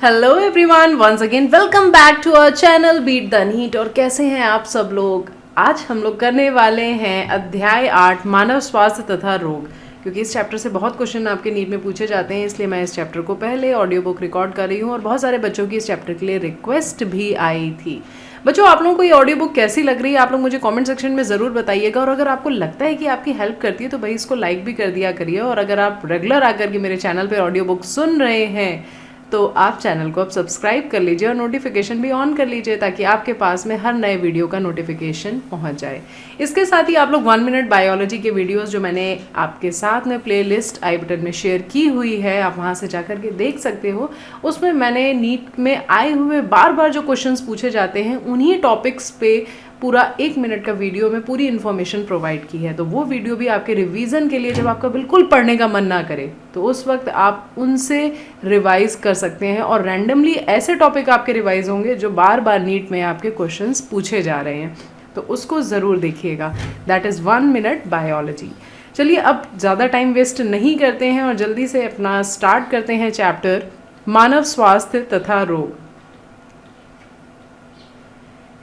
Hello everyone, once again welcome back to our channel beat the NEET. और कैसे हैं आप सब लोग। आज हम लोग करने वाले हैं अध्याय 8 मानव स्वास्थ्य तथा रोग, क्योंकि इस चैप्टर से बहुत क्वेश्चन आपके नीट में पूछे जाते हैं, इसलिए मैं इस चैप्टर को पहले ऑडियो बुक रिकॉर्ड कर रही हूँ। और बहुत सारे बच्चों की इस चैप्टर के लिए रिक्वेस्ट भी आई थी। बच्चों, आप लोगों को ये ऑडियो बुक कैसी लग रही है आप लोग मुझे कमेंट सेक्शन में ज़रूर बताइएगा। और अगर आपको लगता है कि आपकी हेल्प करती है तो भाई इसको लाइक भी कर दिया करिए। और अगर आप रेगुलर आकर के मेरे चैनल पे ऑडियो बुक सुन रहे हैं तो आप चैनल को अब सब्सक्राइब कर लीजिए और नोटिफिकेशन भी ऑन कर लीजिए, ताकि आपके पास में हर नए वीडियो का नोटिफिकेशन पहुंच जाए। इसके साथ ही आप लोग 1 मिनट बायोलॉजी के वीडियोस जो मैंने आपके साथ में प्लेलिस्ट आई बटन में शेयर की हुई है, आप वहां से जाकर के देख सकते हो। उसमें मैंने नीट में आए हुए बार बार जो क्वेश्चंस पूछे जाते हैं उन्हीं टॉपिक्स पे पूरा 1 मिनट का वीडियो में पूरी इन्फॉर्मेशन प्रोवाइड की है। तो वो वीडियो भी आपके रिवीजन के लिए, जब आपका बिल्कुल पढ़ने का मन ना करे तो उस वक्त आप उनसे रिवाइज कर सकते हैं। और रैंडमली ऐसे टॉपिक आपके रिवाइज होंगे जो बार बार नीट में आपके क्वेश्चंस पूछे जा रहे हैं, तो उसको ज़रूर देखिएगा। That is 1 minute biology. चलिए अब ज़्यादा टाइम वेस्ट नहीं करते हैं और जल्दी से अपना स्टार्ट करते हैं चैप्टर मानव स्वास्थ्य तथा रोग।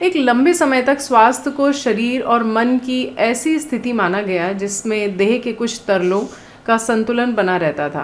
एक लंबे समय तक स्वास्थ्य को शरीर और मन की ऐसी स्थिति माना गया जिसमें देह के कुछ तरलों का संतुलन बना रहता था।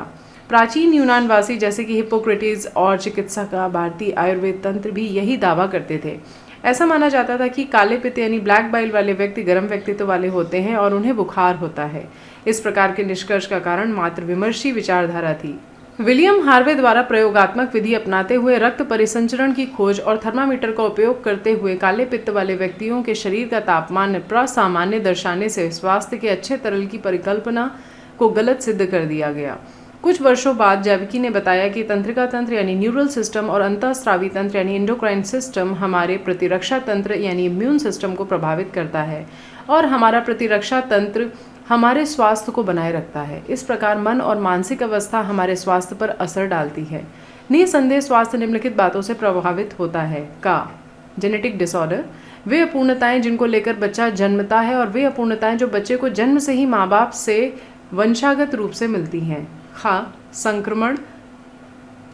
प्राचीन यूनानवासी जैसे कि हिप्पोक्रेटिस और चिकित्सा का भारतीय आयुर्वेद तंत्र भी यही दावा करते थे। ऐसा माना जाता था कि काले पित्त यानी ब्लैक बाइल वाले व्यक्ति गर्म व्यक्तित्व वाले होते हैं और उन्हें बुखार होता है। इस प्रकार के निष्कर्ष का कारण मात्र विमर्शी विचारधारा थी। विलियम हार्वे द्वारा प्रयोगात्मक विधि अपनाते हुए रक्त परिसंचरण की खोज और थर्मामीटर का उपयोग करते हुए काले पित्त वाले व्यक्तियों के शरीर का तापमान प्रसामान्य दर्शाने से स्वास्थ्य के अच्छे तरल की परिकल्पना को गलत सिद्ध कर दिया गया। कुछ वर्षों बाद जैविकी ने बताया कि तंत्रिका तंत्र यानी न्यूरल सिस्टम और अंतःस्रावी तंत्र यानी एंडोक्राइन सिस्टम हमारे प्रतिरक्षा तंत्र यानी इम्यून सिस्टम को प्रभावित करता है और हमारा प्रतिरक्षा तंत्र हमारे स्वास्थ्य को बनाए रखता है। इस प्रकार मन और मानसिक अवस्था हमारे स्वास्थ्य पर असर डालती है। निसंदेह स्वास्थ्य निम्नलिखित बातों से प्रभावित होता है। का जेनेटिक डिसऑर्डर, वे अपूर्णताएं जिनको लेकर बच्चा जन्मता है और वे अपूर्णताएं जो बच्चे को जन्म से ही माँ बाप से वंशागत रूप से मिलती हैं। खा संक्रमण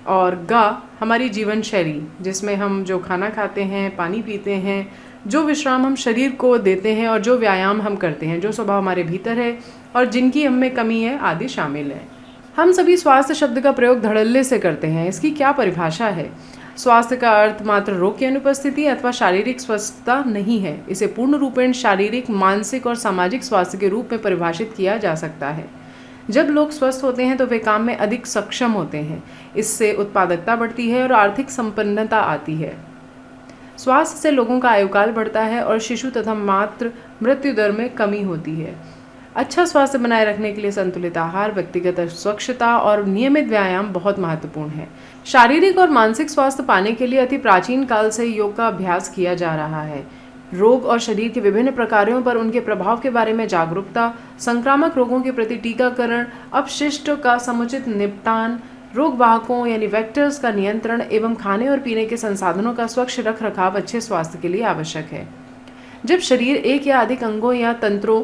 और गा हमारी जीवन शैली, जिसमें हम जो खाना खाते हैं, पानी पीते हैं, जो विश्राम हम शरीर को देते हैं और जो व्यायाम हम करते हैं, जो स्वभाव हमारे भीतर है और जिनकी हम में कमी है आदि शामिल है। हम सभी स्वास्थ्य शब्द का प्रयोग धड़ल्ले से करते हैं। इसकी क्या परिभाषा है? स्वास्थ्य का अर्थ मात्र रोग की अनुपस्थिति अथवा शारीरिक स्वस्थता नहीं है। इसे पूर्ण रूपेण शारीरिक, मानसिक और सामाजिक स्वास्थ्य के रूप में परिभाषित किया जा सकता है। जब लोग स्वस्थ होते हैं तो वे काम में अधिक सक्षम होते हैं। इससे उत्पादकता बढ़ती है और आर्थिक संपन्नता आती है। स्वास्थ्य से लोगों का आयुकाल बढ़ता है और शिशु तथा मातृ मृत्यु दर में कमी होती है। अच्छा स्वास्थ्य बनाए रखने के लिए संतुलित आहार, व्यक्तिगत स्वच्छता और नियमित व्यायाम बहुत महत्वपूर्ण है। शारीरिक और मानसिक स्वास्थ्य पाने के लिए अति प्राचीन काल से योग का अभ्यास किया जा रहा है। रोग और शरीर के विभिन्न प्रकारों पर उनके प्रभाव के बारे में जागरूकता, संक्रामक रोगों के प्रति टीकाकरण, अपशिष्ट का समुचित निपटान, रोग वाहकों यानी वेक्टर्स का नियंत्रण एवं खाने और पीने के संसाधनों का स्वच्छ रख रखाव अच्छे स्वास्थ्य के लिए आवश्यक है। जब शरीर एक या अधिक अंगों या तंत्रों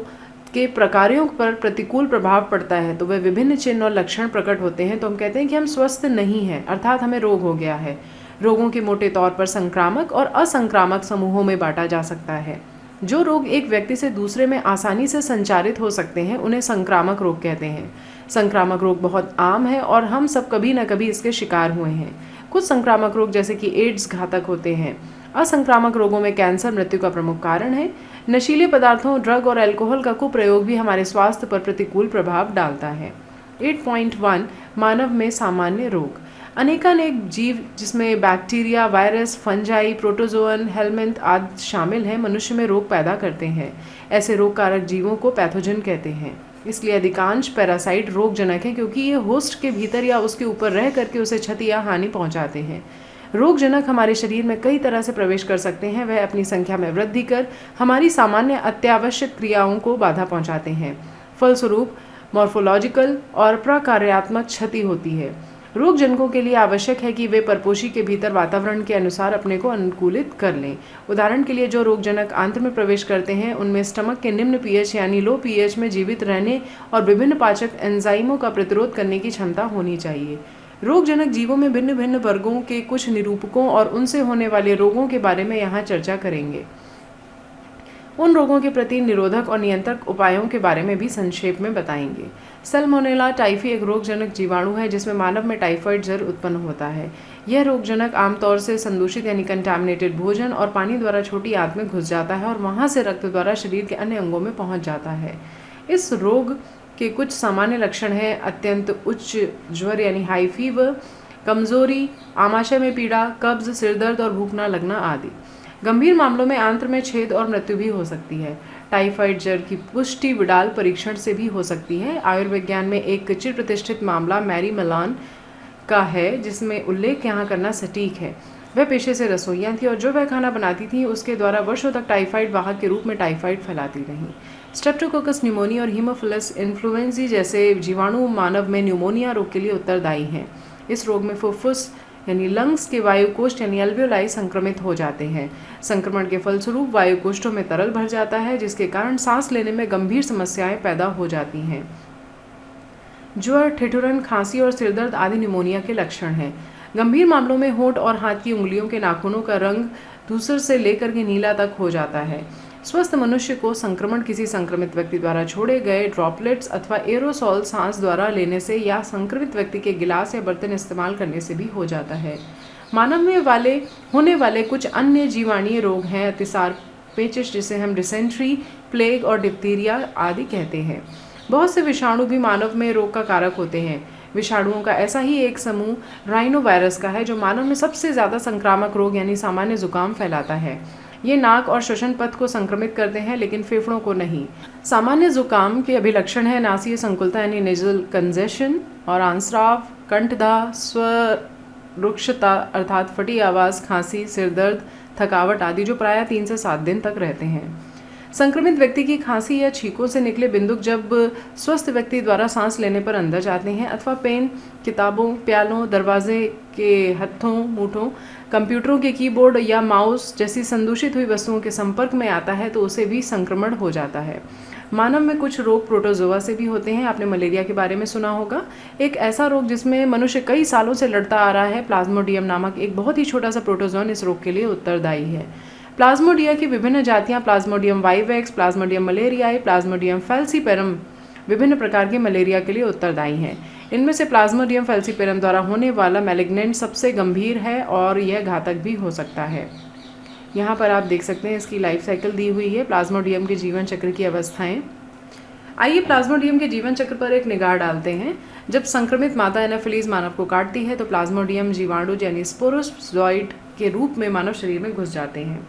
के प्रकारों पर प्रतिकूल प्रभाव पड़ता है तो वे विभिन्न चिन्ह और लक्षण प्रकट होते हैं, तो हम कहते हैं कि हम स्वस्थ नहीं हैं, अर्थात हमें रोग हो गया है। रोगों के मोटे तौर पर संक्रामक और असंक्रामक समूहों में बांटा जा सकता है। जो रोग एक व्यक्ति से दूसरे में आसानी से संचारित हो सकते हैं उन्हें संक्रामक रोग कहते हैं। संक्रामक रोग बहुत आम है और हम सब कभी न कभी इसके शिकार हुए हैं। कुछ संक्रामक रोग जैसे कि एड्स घातक होते हैं। असंक्रामक रोगों में कैंसर मृत्यु का प्रमुख कारण है। नशीले पदार्थों, ड्रग और अल्कोहल का कुप्रयोग भी हमारे स्वास्थ्य पर प्रतिकूल प्रभाव डालता है। 8.1 मानव में सामान्य रोग। अनेकानेक जीव जिसमें bacteria, virus, fungi, protozoan, helminth आदि शामिल हैं, मनुष्य में रोग पैदा करते हैं। ऐसे रोग कारक जीवों को पैथोजन कहते हैं। इसलिए अधिकांश पैरासाइट रोगजनक हैं, क्योंकि ये होस्ट के भीतर या उसके ऊपर रह करके उसे क्षति या हानि पहुंचाते हैं। रोगजनक हमारे शरीर में कई तरह से प्रवेश कर सकते हैं। वह अपनी संख्या में वृद्धि कर हमारी सामान्य अत्यावश्यक क्रियाओं को बाधा पहुंचाते हैं। फलस्वरूप मॉर्फोलॉजिकल और प्रकार्यात्मक क्षति होती है। रोगजनकों के लिए आवश्यक है कि वे परपोषी के भीतर वातावरण के अनुसार अपने को अनुकूलित कर लें। उदाहरण के लिए जो रोगजनक आंत्र में प्रवेश करते हैं उनमें स्टमक के निम्न पीएच यानी लो पीएच में जीवित रहने और विभिन्न पाचक एंजाइमों का प्रतिरोध करने की क्षमता होनी चाहिए। रोगजनक जीवों में भिन्न भिन्न वर्गों के कुछ निरूपकों और उनसे होने वाले रोगों के बारे में यहाँ चर्चा करेंगे। उन रोगों के प्रति निरोधक और नियंत्रक उपायों के बारे में भी संक्षेप में बताएंगे। सल्मोनेला टाइफी एक रोगजनक जीवाणु है जिसमें मानव में टाइफाइड जर उत्पन्न होता है। यह रोगजनक आमतौर से संदूषित यानी कंटामिनेटेड भोजन और पानी द्वारा छोटी आंत में घुस जाता है और वहां से रक्त द्वारा शरीर के अन्य अंगों में पहुंच जाता है। इस रोग के कुछ सामान्य लक्षण हैं अत्यंत उच्च ज्वर यानी हाई फीवर, कमजोरी, आमाशय में पीड़ा, कब्ज, सिरदर्द और भूख न लगना आदि। गंभीर मामलों में आंत्र में छेद और मृत्यु भी हो सकती है। टाइफाइड जर की पुष्टि विडाल परीक्षण से भी हो सकती है। आयुर्विज्ञान में एक चिर प्रतिष्ठित मामला मैरी मिलान का है जिसमें उल्लेख यहाँ करना सटीक है। वह पेशे से रसोइया थी और जो वह खाना बनाती थी उसके द्वारा वर्षों तक टाइफाइड वाहक के रूप में टाइफाइड फैलाती रहीं। स्ट्रेप्टोकोकस न्यूमोनिया और हीमोफिलस इन्फ्लुएंजा जैसे जीवाणु मानव में न्यूमोनिया रोग के लिए उत्तरदायी हैं। इस रोग में फुफ्फुस यानी लंग्स के वायुकोष्ठ यानी एल्वियोलाई संक्रमित हो जाते हैं। संक्रमण के फलस्वरूप वायुकोष्ठों में तरल भर जाता है जिसके कारण सांस लेने में गंभीर समस्याएं पैदा हो जाती हैं। ज्वर, ठिठुरन, खांसी और सिरदर्द आदि निमोनिया के लक्षण हैं। गंभीर मामलों में होंठ और हाथ की उंगलियों के नाखूनों का रंग धूसर से लेकर के नीला तक हो जाता है। स्वस्थ मनुष्य को संक्रमण किसी संक्रमित व्यक्ति द्वारा छोड़े गए ड्रॉपलेट्स अथवा एरोसॉल सांस द्वारा लेने से या संक्रमित व्यक्ति के गिलास या बर्तन इस्तेमाल करने से भी हो जाता है। मानव में होने वाले कुछ अन्य जीवाणुीय रोग हैं अतिसार, पेचिश जिसे हम डिसेंट्री, प्लेग और डिप्थीरिया आदि कहते हैं। बहुत से विषाणु भी मानव में रोग का कारक होते हैं। विषाणुओं का ऐसा ही एक समूह राइनोवायरस का है जो मानव में सबसे ज़्यादा संक्रामक रोग यानी सामान्य जुकाम फैलाता है। ये नाक और श्वसन पथ को संक्रमित करते हैं लेकिन फेफड़ों को नहीं। सामान्य जुकाम के अभिलक्षण है नासीय संकुलता यानी नेजल कंजेशन और आंसराव, कंठदाह, स्वर रुक्षता अर्थात फटी आवाज़, खांसी, सिरदर्द, थकावट आदि जो प्रायः 3 से 7 दिन तक रहते हैं। संक्रमित व्यक्ति की खांसी या छींकों से निकले बिंदुक जब स्वस्थ व्यक्ति द्वारा सांस लेने पर अंदर जाते हैं अथवा पेन, किताबों, प्यालों, दरवाजे के हत्थों, मूठों, कंप्यूटरों के कीबोर्ड या माउस जैसी संदूषित हुई वस्तुओं के संपर्क में आता है तो उसे भी संक्रमण हो जाता है। मानव में कुछ रोग प्रोटोजोआ से भी होते हैं। आपने मलेरिया के बारे में सुना होगा। एक ऐसा रोग जिसमें मनुष्य कई सालों से लड़ता आ रहा है, प्लाज्मोडियम नामक एक बहुत ही छोटा सा प्रोटोजोन इस रोग के लिए उत्तरदायी है। प्लाज्मोडिया की विभिन्न जातियां Plasmodium vivax, Plasmodium malariae, Plasmodium falciparum विभिन्न प्रकार के मलेरिया के लिए उत्तरदायी हैं। इनमें से प्लाज्मोडियम फैल्सीपेरम द्वारा होने वाला मैलिग्नेंट सबसे गंभीर है और यह घातक भी हो सकता है। यहाँ पर आप देख सकते हैं इसकी लाइफ साइकिल दी हुई है, प्लाज्मोडियम के जीवन चक्र की अवस्थाएं। आइए प्लाज्मोडियम के जीवन चक्र पर एक निगाह डालते हैं। जब संक्रमित मादा एनाफिलीज मानव को काटती है तो प्लाज्मोडियम जीवाणु यानी स्पोरोजोइट के रूप में मानव शरीर में घुस जाते हैं।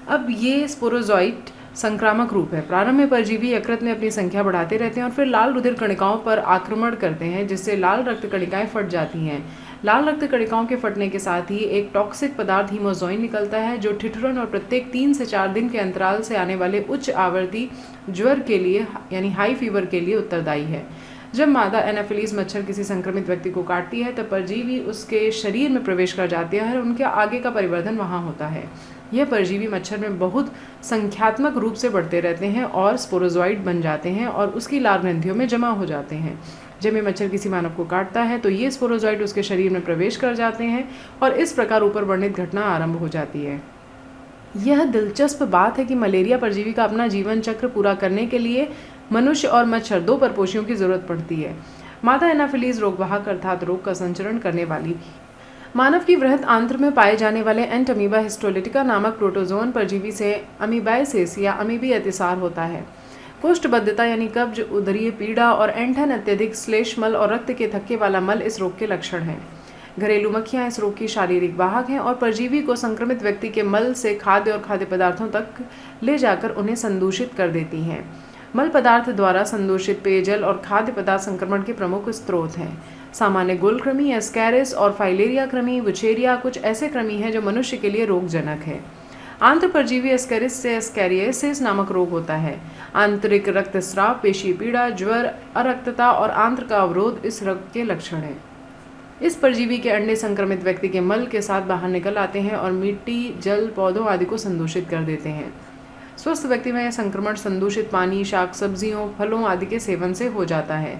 अब ये स्पोरोजोइट संक्रामक रूप है। प्रारंभ में परजीवी यकृत में अपनी संख्या बढ़ाते रहते हैं और फिर लाल रुधिर कणिकाओं पर आक्रमण करते हैं जिससे लाल रक्त कणिकाएं फट जाती हैं। लाल रक्त कणिकाओं के फटने के साथ ही एक टॉक्सिक पदार्थ हीमोजोइन निकलता है जो ठिठुरन और प्रत्येक 3 से 4 दिन के अंतराल से आने वाले उच्च आवर्ती ज्वर के लिए यानी हाई फीवर के लिए उत्तरदायी है। जब मादा एनाफिलीज मच्छर किसी संक्रमित व्यक्ति को काटती है तब परजीवी उसके शरीर में प्रवेश कर जाते हैं और उनके आगे का परिवर्धन वहाँ होता है। यह परजीवी मच्छर में बहुत संख्यात्मक रूप से बढ़ते रहते हैं और स्पोरोजोइट बन जाते हैं और उसकी लार ग्रंथियों में जमा हो जाते हैं। जब ये मच्छर किसी मानव को काटता है तो ये स्पोरोजोइट उसके शरीर में प्रवेश कर जाते हैं और इस प्रकार ऊपर वर्णित घटना आरंभ हो जाती है। यह दिलचस्प बात है कि मलेरिया परजीवी का अपना जीवन चक्र पूरा करने के लिए मनुष्य और मच्छर 2 परपोषियों की जरूरत पड़ती है। मादा एनाफिलीज रोगवाहक अर्थात रोग का संचरण करने वाली मानव की वृहद आंत्र में पाए जाने वाले एंटमीबा हिस्टोलिटिका नामक प्रोटोजोन परजीवी से अमीबाइसिस या अमीबी अतिसार होता है। कोष्ठबद्धता यानी कब्ज, उदरीय पीड़ा और ऐंठन, अत्यधिक श्लेष्मल और रक्त के थक्के वाला मल इस रोग के लक्षण हैं। घरेलू मक्खियां इस रोग की शारीरिक वाहक हैं और परजीवी को संक्रमित व्यक्ति के मल से खाद्य और खाद्य पदार्थों तक ले जाकर उन्हें संदूषित कर देती हैं। मल पदार्थ द्वारा संदूषित पेयजल और खाद्य पदार्थ संक्रमण के प्रमुख स्रोत हैं। सामान्य गोलकृमि, एस्कैरिस और फाइलेरिया कृमि, वुचेरिया कुछ ऐसे कृमि हैं जो मनुष्य के लिए रोगजनक है। आंत्र परजीवी एस्कैरिस से एस्कैरियोसिस नामक रोग होता है। आंतरिक रक्तस्राव, पेशी पीड़ा, ज्वर, अरक्तता और आंत्र का अवरोध इस रोग के लक्षण हैं। इस परजीवी के अंडे संक्रमित व्यक्ति के मल के साथ बाहर निकल आते हैं और मिट्टी, जल, पौधों आदि को संदूषित कर देते हैं। स्वस्थ व्यक्ति में यह संक्रमण संदूषित पानी, शाक सब्जियों, फलों आदि के सेवन से हो जाता है।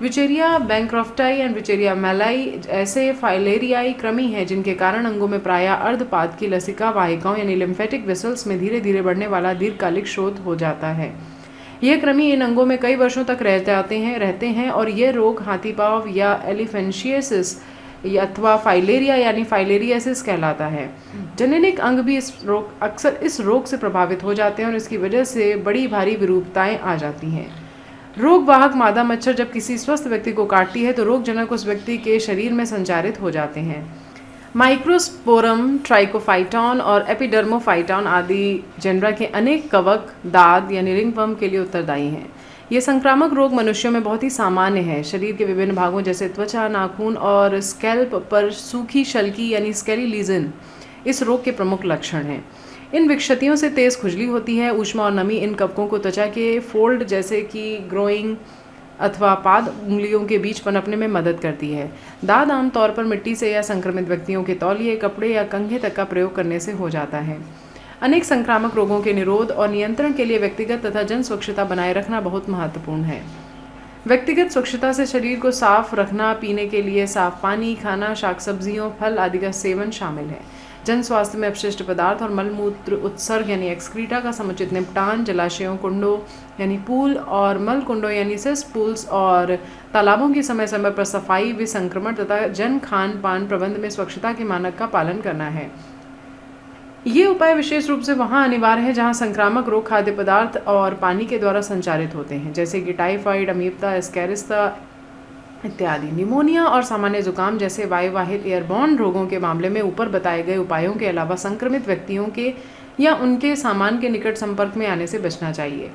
विचेरिया बैंक्रॉफ्टाई एंड विचेरिया मैलाई ऐसे फाइलेरियाई कृमि हैं जिनके कारण अंगों में प्रायः अर्धपाद की लसिका वाहिकाओं यानी लिम्फेटिक वेसल्स में धीरे धीरे बढ़ने वाला दीर्घकालिक स्रोत हो जाता है। यह कृमि इन अंगों में कई वर्षों तक रहते हैं और यह रोग हाथी पाँव या एलिफेंशियसिस अथवा फाइलेरिया यानी फाइलेरियासिस कहलाता है। जननिक अंग भी अक्सर इस रोग से प्रभावित हो जाते हैं और इसकी वजह से बड़ी भारी विरूपताएं आ जाती हैं। रोग वाहक मादा मच्छर जब किसी स्वस्थ व्यक्ति को काटती है तो रोगजनक उस व्यक्ति के शरीर में संचारित हो जाते हैं। माइक्रोस्पोरम, ट्राइकोफाइटॉन और एपिडर्मोफाइटॉन आदि जेनरा के अनेक कवक दाद यानी रिंगवर्म के लिए उत्तरदायी हैं। ये संक्रामक रोग मनुष्यों में बहुत ही सामान्य है। शरीर के विभिन्न भागों जैसे त्वचा, नाखून और स्कैल्प पर सूखी शल्की यानी स्केली लीजन इस रोग के प्रमुख लक्षण हैं। इन विक्षतियों से तेज खुजली होती है। ऊष्मा और नमी इन कवकों को त्वचा के फोल्ड जैसे कि ग्रोइंग अथवा पाद उंगलियों के बीच पनपने में मदद करती है। दाद आमतौर पर मिट्टी से या संक्रमित व्यक्तियों के तौलिए, कपड़े या कंघे तक का प्रयोग करने से हो जाता है। अनेक संक्रामक रोगों के निरोध और नियंत्रण के लिए व्यक्तिगत तथा जन स्वच्छता बनाए रखना बहुत महत्वपूर्ण है। व्यक्तिगत स्वच्छता से शरीर को साफ रखना, पीने के लिए साफ पानी, खाना, शाक सब्जियों, फल आदि का सेवन शामिल है। जन स्वास्थ्य में अपशिष्ट पदार्थ और मलमूत्र उत्सर्ग यानी एक्सक्रीटा का समुचित निपटान, जलाशयों, कुंडों यानी पूल और मल कुंडों यानी सेस पूल्स और तालाबों की समय समय पर सफाई, विसंक्रमण तथा जन खान पान प्रबंध में स्वच्छता के मानक का पालन करना है। ये उपाय विशेष रूप से वहाँ अनिवार्य है जहाँ संक्रामक रोग खाद्य पदार्थ और पानी के द्वारा संचारित होते हैं, जैसे कि टाइफाइड, अमीबा, एस्केरिस्ता इत्यादि। निमोनिया और सामान्य जुकाम जैसे वायुवाहित एयरबॉर्न रोगों के मामले में ऊपर बताए गए उपायों के अलावा संक्रमित व्यक्तियों के या उनके सामान के निकट संपर्क में आने से बचना चाहिए।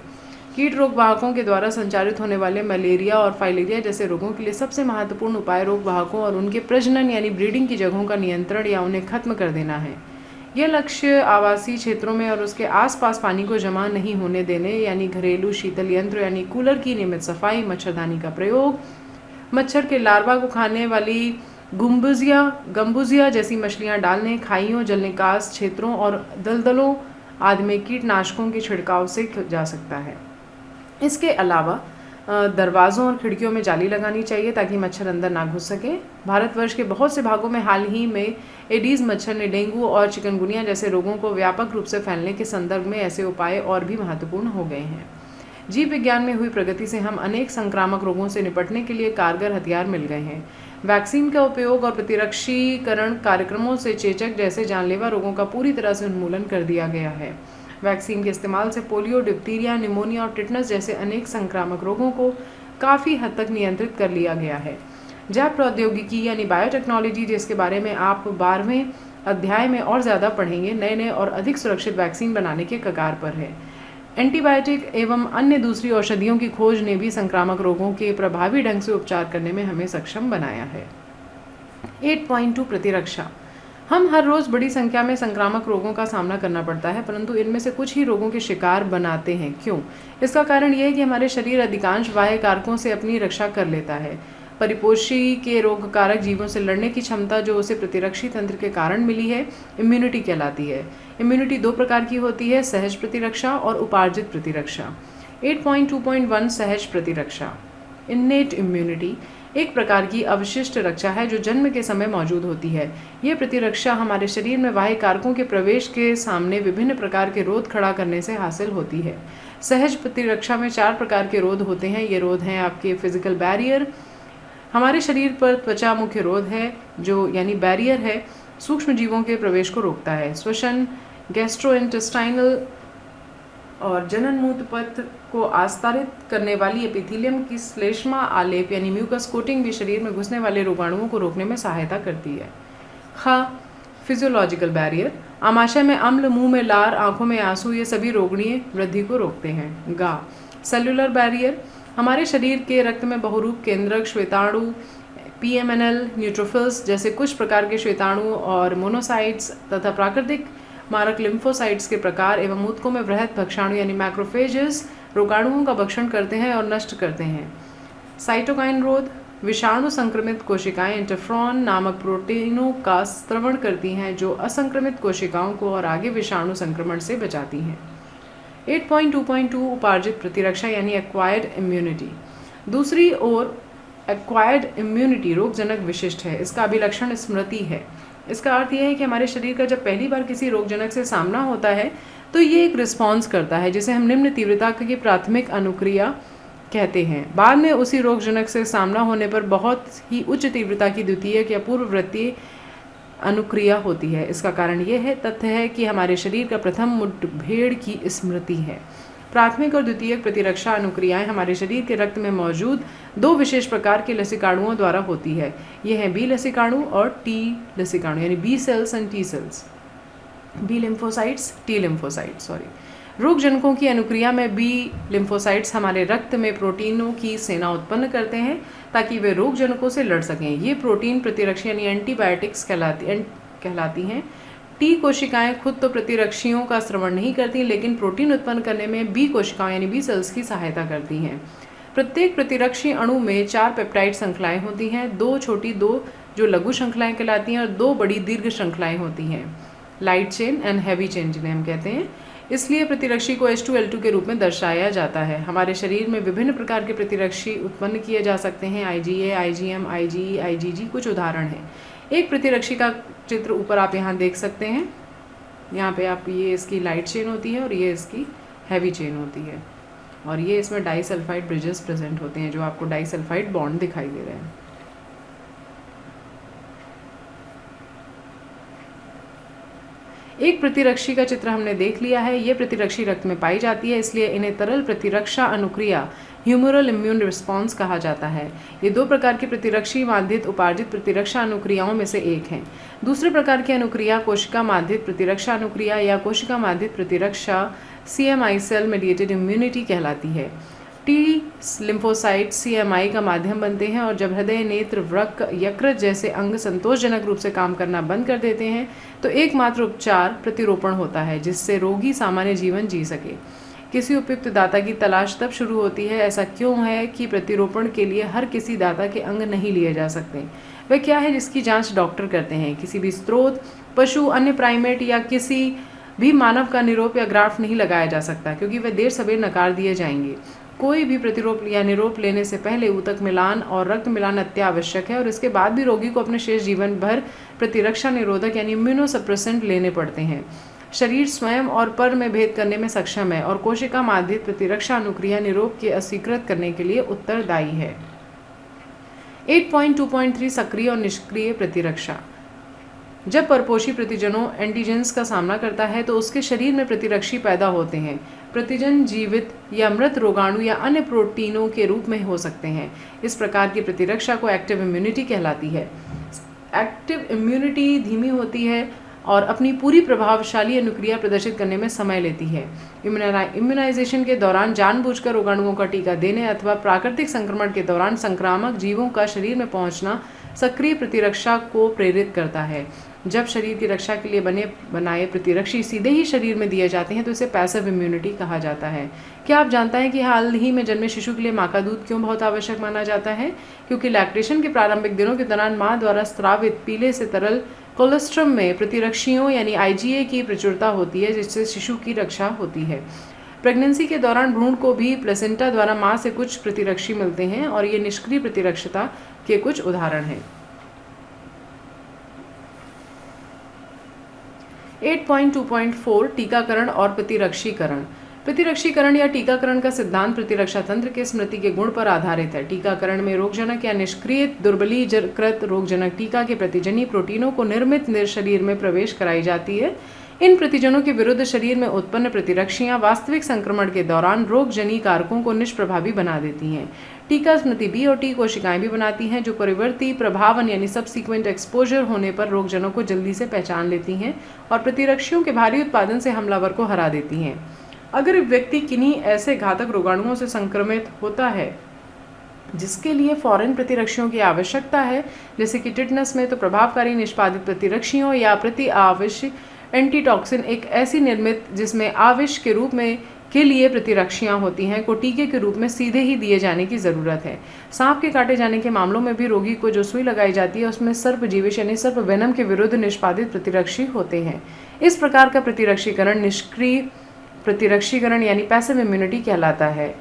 कीट रोग वाहकों के द्वारा संचारित होने वाले मलेरिया और फाइलेरिया जैसे रोगों के लिए सबसे महत्वपूर्ण उपाय रोग वाहकों और उनके प्रजनन यानी ब्रीडिंग की जगहों का नियंत्रण या उन्हें खत्म कर देना है। यह लक्ष्य आवासीय क्षेत्रों में और उसके आसपास पानी को जमा नहीं होने देने यानी घरेलू शीतल यंत्र यानी कूलर की नियमित सफाई, मच्छरदानी का प्रयोग, मच्छर के लार्वा को खाने वाली गम्बुजिया जैसी मछलियां डालने, खाइयों, जल निकास क्षेत्रों और दलदलों आदि में कीटनाशकों के छिड़काव से जा सकता है। इसके अलावा दरवाज़ों और खिड़कियों में जाली लगानी चाहिए ताकि मच्छर अंदर ना घुस सके। भारतवर्ष के बहुत से भागों में हाल ही में एडीज मच्छर ने डेंगू और चिकनगुनिया जैसे रोगों को व्यापक रूप से फैलने के संदर्भ में ऐसे उपाय और भी महत्वपूर्ण हो गए हैं। जीव विज्ञान में हुई प्रगति से हम अनेक संक्रामक रोगों से निपटने के लिए कारगर हथियार मिल गए हैं। वैक्सीन का उपयोग और प्रतिरक्षीकरण कार्यक्रमों से चेचक जैसे जानलेवा रोगों का पूरी तरह से उन्मूलन कर दिया गया है। वैक्सीन के इस्तेमाल से पोलियो, डिप्थीरिया, निमोनिया और टिटनस जैसे अनेक संक्रामक रोगों को काफ़ी हद तक नियंत्रित कर लिया गया है। जैव प्रौद्योगिकी यानी बायोटेक्नोलॉजी, जिसके बारे में आप 12वें अध्याय में और ज़्यादा पढ़ेंगे, नए और अधिक सुरक्षित वैक्सीन बनाने के कगार पर है। एंटीबायोटिक एवं अन्य दूसरी औषधियों की खोज ने भी संक्रामक रोगों के प्रभावी ढंग से उपचार करने में हमें सक्षम बनाया है। 8.2 प्रतिरक्षा। हम हर रोज़ बड़ी संख्या में संक्रामक रोगों का सामना करना पड़ता है, परंतु इनमें से कुछ ही रोगों के शिकार बनाते हैं। क्यों? इसका कारण यह है कि हमारे शरीर अधिकांश बाह्य कारकों से अपनी रक्षा कर लेता है। परिपोषी के रोग कारक जीवों से लड़ने की क्षमता जो उसे प्रतिरक्षी तंत्र के कारण मिली है, इम्यूनिटी कहलाती है। इम्यूनिटी 2 प्रकार की होती है, सहज प्रतिरक्षा और उपार्जित प्रतिरक्षा। 8.2.1 सहज प्रतिरक्षा। इन्नेट इम्यूनिटी एक प्रकार की अवशिष्ट रक्षा है जो जन्म के समय मौजूद होती है। ये प्रतिरक्षा हमारे शरीर में बाह्य कारकों के प्रवेश के सामने विभिन्न प्रकार के रोध खड़ा करने से हासिल होती है। सहज प्रतिरक्षा में 4 प्रकार के रोध होते हैं। ये रोध हैं आपके फिजिकल बैरियर, हमारे शरीर पर त्वचा मुख्य रोध है जो यानी बैरियर है, सूक्ष्म जीवों के प्रवेश को रोकता है। श्वसन, गैस्ट्रोइंटेस्टाइनल और जनन मूत्र पथ को आस्तारित करने वाली एपिथेलियम की श्लेष्मा आलेप यानी म्यूकस कोटिंग भी शरीर में घुसने वाले रोगाणुओं को रोकने में सहायता करती है। फिजियोलॉजिकल बैरियर, आमाशय में अम्ल, मुंह में लार, आंखों में आंसू, ये सभी रोगणीय वृद्धि को रोकते हैं। सेलुलर बैरियर, हमारे शरीर के रक्त में बहुरूप केंद्रक, श्वेताणु, पीएमएनएल, न्यूट्रोफिल्स जैसे कुछ प्रकार के श्वेताणु और मोनोसाइट्स तथा प्राकृतिक मारक लिम्फोसाइट्स के प्रकार एवं ऊतकों में वृहद भक्षाणु यानी मैक्रोफेजेस रोगाणुओं का भक्षण करते हैं और नष्ट करते हैं। साइटोकाइन रोध, विषाणु संक्रमित कोशिकाएं इंटरफ्रॉन नामक प्रोटीनों का स्त्रवण करती हैं जो असंक्रमित कोशिकाओं को और आगे विषाणु संक्रमण से बचाती हैं। 8.2.2 उपार्जित प्रतिरक्षा यानी एक्वायर्ड इम्यूनिटी। दूसरी ओर एक्वायर्ड इम्यूनिटी रोगजनक विशिष्ट है। इसका अभिलक्षण स्मृति है। इसका अर्थ यह है कि हमारे शरीर का जब पहली बार किसी रोगजनक से सामना होता है तो ये एक रिस्पॉन्स करता है जिसे हम निम्न तीव्रता की प्राथमिक अनुक्रिया कहते हैं। बाद में उसी रोगजनक से सामना होने पर बहुत ही उच्च तीव्रता की द्वितीयक या पूर्ववर्ती अनुक्रिया होती है। इसका कारण यह है तथ्य है कि हमारे शरीर का प्रथम मुठभेड़ की स्मृति है। प्राथमिक और द्वितीयक प्रतिरक्षा अनुक्रियाएं हमारे शरीर के रक्त में मौजूद दो विशेष प्रकार के लसिकाणुओं द्वारा होती है। ये हैं बी लसिकाणु और टी लसिकाणु, यानी B cells and T cells, B lymphocytes T lymphocytes. रोगजनकों की अनुक्रिया में बी लिम्फोसाइट्स हमारे रक्त में प्रोटीनों की सेना उत्पन्न करते हैं ताकि वे रोगजनकों से लड़ सकें। ये प्रोटीन प्रतिरक्षी यानी एंटीबायोटिक्स कहलाती हैं। टी कोशिकाएं खुद तो प्रतिरक्षियों का श्रवण नहीं करती, लेकिन प्रोटीन उत्पन्न करने में बी कोशिकाओं यानी बी सेल्स की सहायता करती हैं। प्रत्येक प्रतिरक्षी अणु में 4 पेप्टाइड श्रृंखलाएं होती हैं, 2 छोटी 2 जो लघु श्रृंखलाएं कहलाती हैं और 2 बड़ी दीर्घ श्रृंखलाएं होती हैं, light chain and heavy chain जिन्हें हम कहते हैं। इसलिए प्रतिरक्षी को H2L2 के रूप में दर्शाया जाता है। हमारे शरीर में विभिन्न प्रकार के प्रतिरक्षी उत्पन्न किए जा सकते हैं। IgA, IgM, IgE, IgG कुछ उदाहरण हैं। एक प्रतिरक्षी का चित्र ऊपर आप यहाँ देख सकते हैं। यहाँ पे आप ये इसकी लाइट चेन होती है और ये इसकी हैवी चेन होती है, और ये इसमें डाइसल्फाइड ब्रिजेस प्रेजेंट होते हैं जो आपको डाइसल्फाइड बॉन्ड दिखाई दे रहे हैं। एक प्रतिरक्षी का चित्र हमने देख लिया है। ये प्रतिरक्षी रक्त में पाई जाती है, इसलिए इन्हें तरल प्रतिरक्षा अनुक्रिया ह्यूमरल इम्यून रिस्पॉन्स कहा जाता है। ये 2 प्रकार की प्रतिरक्षी माध्यित उपार्जित प्रतिरक्षा अनुक्रियाओं में से एक हैं। दूसरे प्रकार की अनुक्रिया कोशिका माध्यित प्रतिरक्षा अनुक्रिया या कोशिका माध्यित प्रतिरक्षा CMI सेल मेडिएटेड इम्यूनिटी कहलाती है। टी लिम्फोसाइट CMI का माध्यम बनते हैं, और जब हृदय, नेत्र, वृक्क, यकृत जैसे अंग संतोषजनक रूप से काम करना बंद कर देते हैं तो एकमात्र उपचार प्रतिरोपण होता है जिससे रोगी सामान्य जीवन जी सके। किसी उपयुक्त दाता की तलाश तब शुरू होती है। ऐसा क्यों है कि प्रतिरोपण के लिए हर किसी दाता के अंग नहीं लिए जा सकते? वह क्या है जिसकी जांच डॉक्टर करते हैं? किसी भी स्रोत, पशु, अन्य प्राइमेट या किसी भी मानव का निरोप या ग्राफ्ट नहीं लगाया जा सकता क्योंकि वे देर सवेर नकार दिए जाएंगे। कोई भी प्रतिरोप या निरोप लेने से पहले ऊतक मिलान और रक्त मिलान अत्यावश्यक है, और इसके बाद भी रोगी को अपने शेष जीवन भर प्रतिरक्षा निरोधक यानी इम्यूनोसप्रेसेंट लेने पड़ते हैं। शरीर स्वयं और पर में भेद करने में सक्षम है और कोशिका माध्यित प्रतिरक्षा अनुक्रिया निरोप के अस्वीकृत करने के लिए उत्तरदायी है। 8.2.3 सक्रिय और निष्क्रिय प्रतिरक्षा। जब परपोषी प्रतिजनों एंटीजेंस का सामना करता है तो उसके शरीर में प्रतिरक्षी पैदा होते हैं। प्रतिजन जीवित या मृत रोगाणु या अन्य प्रोटीनों के रूप में हो सकते हैं। इस प्रकार की प्रतिरक्षा को एक्टिव इम्यूनिटी कहलाती है। एक्टिव इम्यूनिटी धीमी होती है और अपनी पूरी प्रभावशाली अनुक्रिया प्रदर्शित करने में समय लेती है। इम्यूनाइजेशन के दौरान जानबूझकर रोगाणुओं का टीका देने अथवा प्राकृतिक संक्रमण के दौरान संक्रामक जीवों का शरीर में पहुंचना सक्रिय प्रतिरक्षा को प्रेरित करता है। जब शरीर की रक्षा के लिए बनाए प्रतिरक्षी सीधे ही शरीर में दिए जाते हैं तो इसे पैसिव इम्यूनिटी कहा जाता है। क्या आप जानते हैं कि हाल ही में जन्मे शिशु के लिए माँ का दूध क्यों बहुत आवश्यक माना जाता है? क्योंकि लैक्टेशन के प्रारंभिक दिनों के दौरान माँ द्वारा स्रावित पीले से तरल कोलेस्ट्रम में प्रतिरक्षियों यानी IgA की प्रचुरता होती है जिससे शिशु की रक्षा होती है। प्रेगनेंसी के दौरान भ्रूण को भी प्लेसेंटा द्वारा माँ से कुछ प्रतिरक्षी मिलते हैं और ये निष्क्रिय प्रतिरक्षता के कुछ उदाहरण हैं। 8.2.4 टीकाकरण और प्रतिरक्षीकरण। प्रतिरक्षीकरण या टीकाकरण का सिद्धांत प्रतिरक्षा तंत्र के स्मृति के गुण पर आधारित है। टीकाकरण में रोगजनक या निष्क्रिय दुर्बलीकृत रोगजनक टीका के प्रतिजनी प्रोटीनों को निर्मित शरीर में प्रवेश कराई जाती है। इन प्रतिजनों के विरुद्ध शरीर में उत्पन्न प्रतिरक्षियां वास्तविक संक्रमण के दौरान रोगजनी कारकों को निष्प्रभावी बना देती हैं। टीका स्मृति बी और टी कोशिकाएं भी बनाती हैं जो परिवर्ती प्रभावन यानी सबसीक्वेंट एक्सपोजर होने पर रोगजनों को जल्दी से पहचान लेती हैं और प्रतिरक्षियों के भारी उत्पादन से हमलावर को हरा देती हैं। अगर व्यक्ति किन्हीं ऐसे घातक रोगाणुओं से संक्रमित होता है जिसके लिए फॉरेन प्रतिरक्षियों की आवश्यकता है, जैसे कि टिटनस में, तो प्रभावकारी निष्पादित प्रतिरक्षियों या प्रति आविष एंटीटॉक्सिन एक ऐसी निर्मित जिसमें आविष के रूप में के लिए प्रतिरक्षियां होती हैं को टीके के रूप में सीधे ही दिए जाने की ज़रूरत है। सांप के काटे जाने के मामलों में भी रोगी को जो सुई लगाई जाती है उसमें सर्प जीविष यानी सर्प वेनम के विरुद्ध निष्पादित प्रतिरक्षी होते हैं। इस प्रकार का प्रतिरक्षीकरण निष्क्रिय प्रतिरक्षीकरण यानी पैसिव इम्यूनिटी कहलाता है।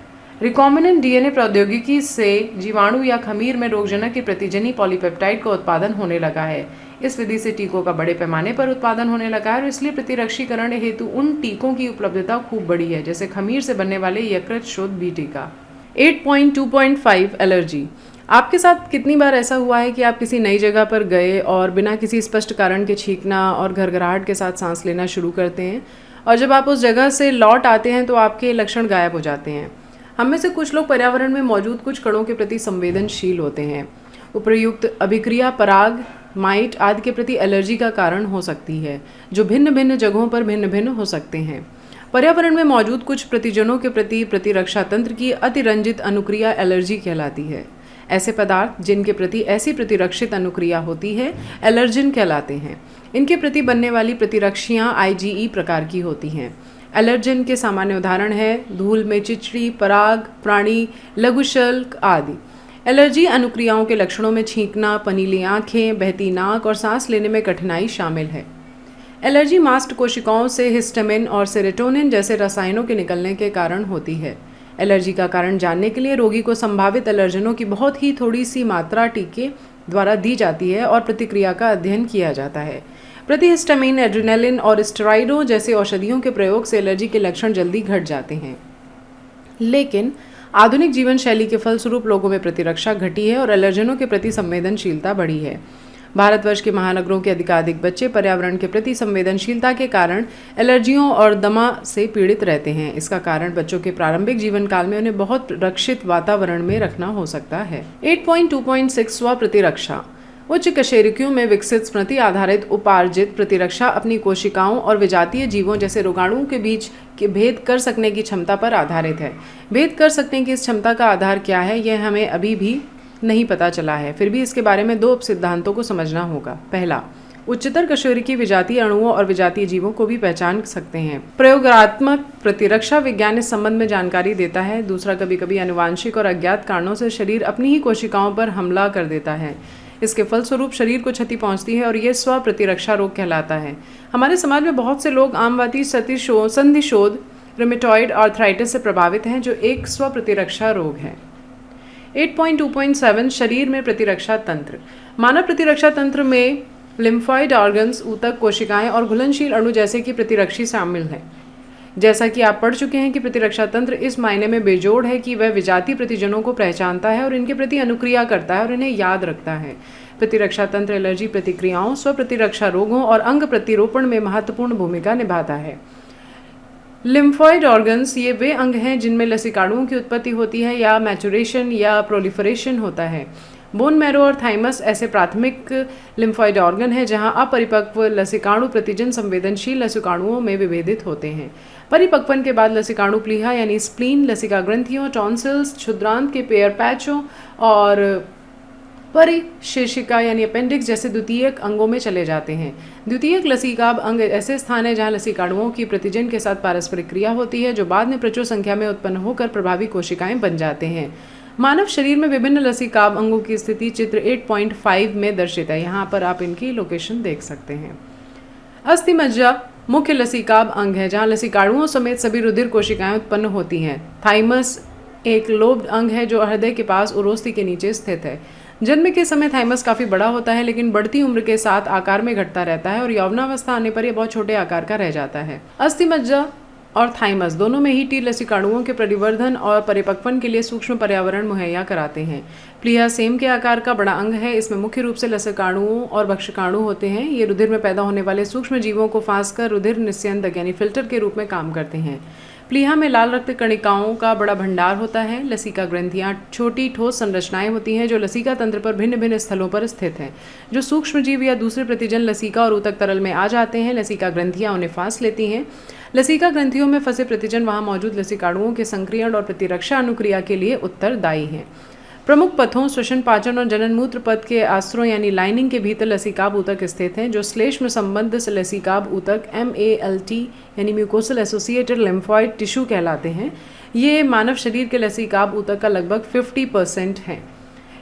रिकॉम्बिनेंट डीएनए प्रौद्योगिकी से जीवाणु या खमीर में रोगजनक की प्रतिजनी पॉलीपेप्टाइड का उत्पादन होने लगा है। इस विधि से टीकों का बड़े पैमाने पर उत्पादन होने लगा है और इसलिए प्रतिरक्षीकरण हेतु उन टीकों की उपलब्धता खूब बढ़ी है, जैसे खमीर से बनने वाले यकृत शोध बी टीका। 8.2.5 एलर्जी। आपके साथ कितनी बार ऐसा हुआ है कि आप किसी नई जगह पर गए और बिना किसी स्पष्ट कारण के छींकना और घरघराहट के साथ सांस लेना शुरू करते हैं, और जब आप उस जगह से लौट आते हैं तो आपके लक्षण गायब हो जाते हैं। हम में से कुछ लोग पर्यावरण में मौजूद कुछ कणों के प्रति संवेदनशील होते हैं। उपर्युक्त अभिक्रिया पराग, माइट आदि के प्रति एलर्जी का कारण हो सकती है, जो भिन्न भिन्न जगहों पर भिन्न भिन्न हो सकते हैं। पर्यावरण में मौजूद कुछ प्रतिजनों के प्रति प्रतिरक्षा तंत्र की अतिरंजित अनुक्रिया एलर्जी कहलाती है। ऐसे पदार्थ जिनके प्रति ऐसी प्रतिरक्षित अनुक्रिया होती है एलर्जिन कहलाते हैं। इनके प्रति बनने वाली प्रतिरक्षियाँ IgE प्रकार की होती हैं। एलर्जिन के सामान्य उदाहरण हैं धूल में चिचड़ी, पराग, प्राणी, लघुशल्क आदि। एलर्जी अनुक्रियाओं के लक्षणों में छींकना, पनीली आँखें, बहती नाक और सांस लेने में कठिनाई शामिल है। एलर्जी मास्ट कोशिकाओं से हिस्टामिन और सेरोटोनिन जैसे रसायनों के निकलने के कारण होती है। एलर्जी का कारण जानने के लिए रोगी को संभावित एलर्जनों की बहुत ही थोड़ी सी मात्रा टीके द्वारा दी जाती है और प्रतिक्रिया का अध्ययन किया जाता है। प्रतिहिस्टामिन, एड्रेनालिन और स्टेरॉइडों जैसे औषधियों के प्रयोग से एलर्जी के लक्षण जल्दी घट जाते हैं, लेकिन आधुनिक जीवन शैली के फलस्वरूप लोगों में प्रतिरक्षा घटी है और एलर्जनों के प्रति संवेदनशीलता बढ़ी है। भारतवर्ष के महानगरों के अधिकाधिक बच्चे पर्यावरण के प्रति संवेदनशीलता के कारण एलर्जियों और दमा से पीड़ित रहते हैं। इसका कारण बच्चों के प्रारंभिक जीवन काल में उन्हें बहुत रक्षित वातावरण में रखना हो सकता है। 8.2.6 स्व प्रतिरक्षा। उच्च कशेरुकियों में विकसित स्मृति आधारित उपार्जित प्रतिरक्षा अपनी कोशिकाओं और विजातीय जीवों जैसे रोगाणुओं के बीच के भेद कर सकने की क्षमता पर आधारित है। भेद कर सकने की इस क्षमता का आधार क्या है, यह हमें अभी भी नहीं पता चला है। फिर भी इसके बारे में 2 उपसिद्धांतों को समझना होगा। पहला, उच्चतर कशेरुकी विजातीय अणुओं और विजातीय जीवों को भी पहचान सकते हैं। प्रयोगात्मक प्रतिरक्षा विज्ञान इस संबंध में जानकारी देता है। दूसरा, कभी कभी आनुवांशिक और अज्ञात कारणों से शरीर अपनी ही कोशिकाओं पर हमला कर देता है। इसके फलस्वरूप शरीर को क्षति पहुंचती है और यह स्व प्रतिरक्षा रोग कहलाता है। हमारे समाज में बहुत से लोग आमवाती संधिशोथ, रूमेटॉइड आर्थराइटिस से प्रभावित हैं, जो एक स्व प्रतिरक्षा रोग है। 8.2.7 शरीर में प्रतिरक्षा तंत्र। मानव प्रतिरक्षा तंत्र में लिम्फॉइड ऑर्गन्स, ऊतक, कोशिकाएं और घुलनशील अणु जैसे कि प्रतिरक्षी शामिल हैं। जैसा कि आप पढ़ चुके हैं कि प्रतिरक्षा तंत्र इस मायने में बेजोड़ है कि वह विजातीय प्रतिजनों को पहचानता है और इनके प्रति अनुक्रिया करता है और इन्हें याद रखता है। प्रतिरक्षा तंत्र एलर्जी प्रतिक्रियाओं, स्व प्रतिरक्षा रोगों और अंग प्रतिरोपण में महत्वपूर्ण भूमिका निभाता है। लिम्फॉइड ऑर्गन्स ये वे अंग हैं जिनमें लसिकाणुओं की उत्पत्ति होती है या मैचुरेशन या प्रोलिफरेशन होता है। बोन मैरो और थाइमस ऐसे प्राथमिक लिम्फॉइड ऑर्गन है जहां अपरिपक्व लसिकाणु प्रतिजन संवेदनशील लसिकाणुओं में विभेदित होते हैं। परिपक्वन के बाद लसिकाणु प्लीहा यानी स्प्लीन, लसिका ग्रंथियों, टॉन्सिल्स, क्षुद्रांत के पेयर पैचों और परिशेषिका यानी अपेंडिक्स जैसे द्वितीयक अंगों में चले जाते हैं। द्वितीयक लसिकाभ अंग ऐसे स्थान है जहां लसिकाणुओं की प्रतिजन के साथ पारस्परिक क्रिया होती है, जो बाद में प्रचुर संख्या में उत्पन्न होकर प्रभावी कोशिकाएं बन जाते हैं। मानव शरीर में विभिन्न लसिकाभ अंगों की स्थिति चित्र 8.5 में दर्शित है। यहाँ पर आप इनकी लोकेशन देख सकते हैं। अस्थिमज्जा मुख्य लसिकाभ अंग है जहाँ लसिकाणुओं समेत सभी रुधिर कोशिकाएं उत्पन्न होती हैं। थाइमस एक लोब्ड अंग है जो हृदय के पास उरोस्थि के नीचे स्थित है। जन्म के समय थाइमस काफ़ी बड़ा होता है, लेकिन बढ़ती उम्र के साथ आकार में घटता रहता है और यौवनावस्था आने पर यह बहुत छोटे आकार का रह जाता है। अस्थिमज्जा और थाइमस दोनों में ही टी लसिकाणुओं के परिवर्धन और परिपक्वन के लिए सूक्ष्म पर्यावरण मुहैया कराते हैं। प्लीहा सेम के आकार का बड़ा अंग है। इसमें मुख्य रूप से लसिकाणुओं और भक्षकाणु होते हैं। ये रुधिर में पैदा होने वाले सूक्ष्म जीवों को फांसकर रुधिर निस्यंदक यानी फिल्टर के रूप में काम करते हैं। प्लीहा में लाल रक्त कणिकाओं का बड़ा भंडार होता है। लसिका ग्रंथियाँ छोटी ठोस संरचनाएं होती हैं जो लसिका तंत्र पर भिन्न भिन्न स्थलों पर स्थित हैं। जो सूक्ष्मजीव या दूसरे प्रतिजन लसिका और ऊतक तरल में आ जाते हैं, लसिका ग्रंथियाँ उन्हें फांस लेती हैं। लसिका ग्रंथियों में फंसे प्रतिजन वहां मौजूद लसिकाणुओं के संक्रियण और प्रतिरक्षा अनुक्रिया के लिए उत्तरदायी हैं। प्रमुख पथों श्वसन, पाचन और जनन मूत्र पथ के आस्त्रों यानी लाइनिंग के भीतर लसिकाभ ऊतक स्थित हैं, जो श्लेष्म संबंध से लसिकाभ ऊतक MALT यानी म्यूकोसल एसोसिएटेड लिम्फॉइड टिश्यू कहलाते हैं। ये मानव शरीर के लसिकाभ ऊतक का लगभग 50% हैं।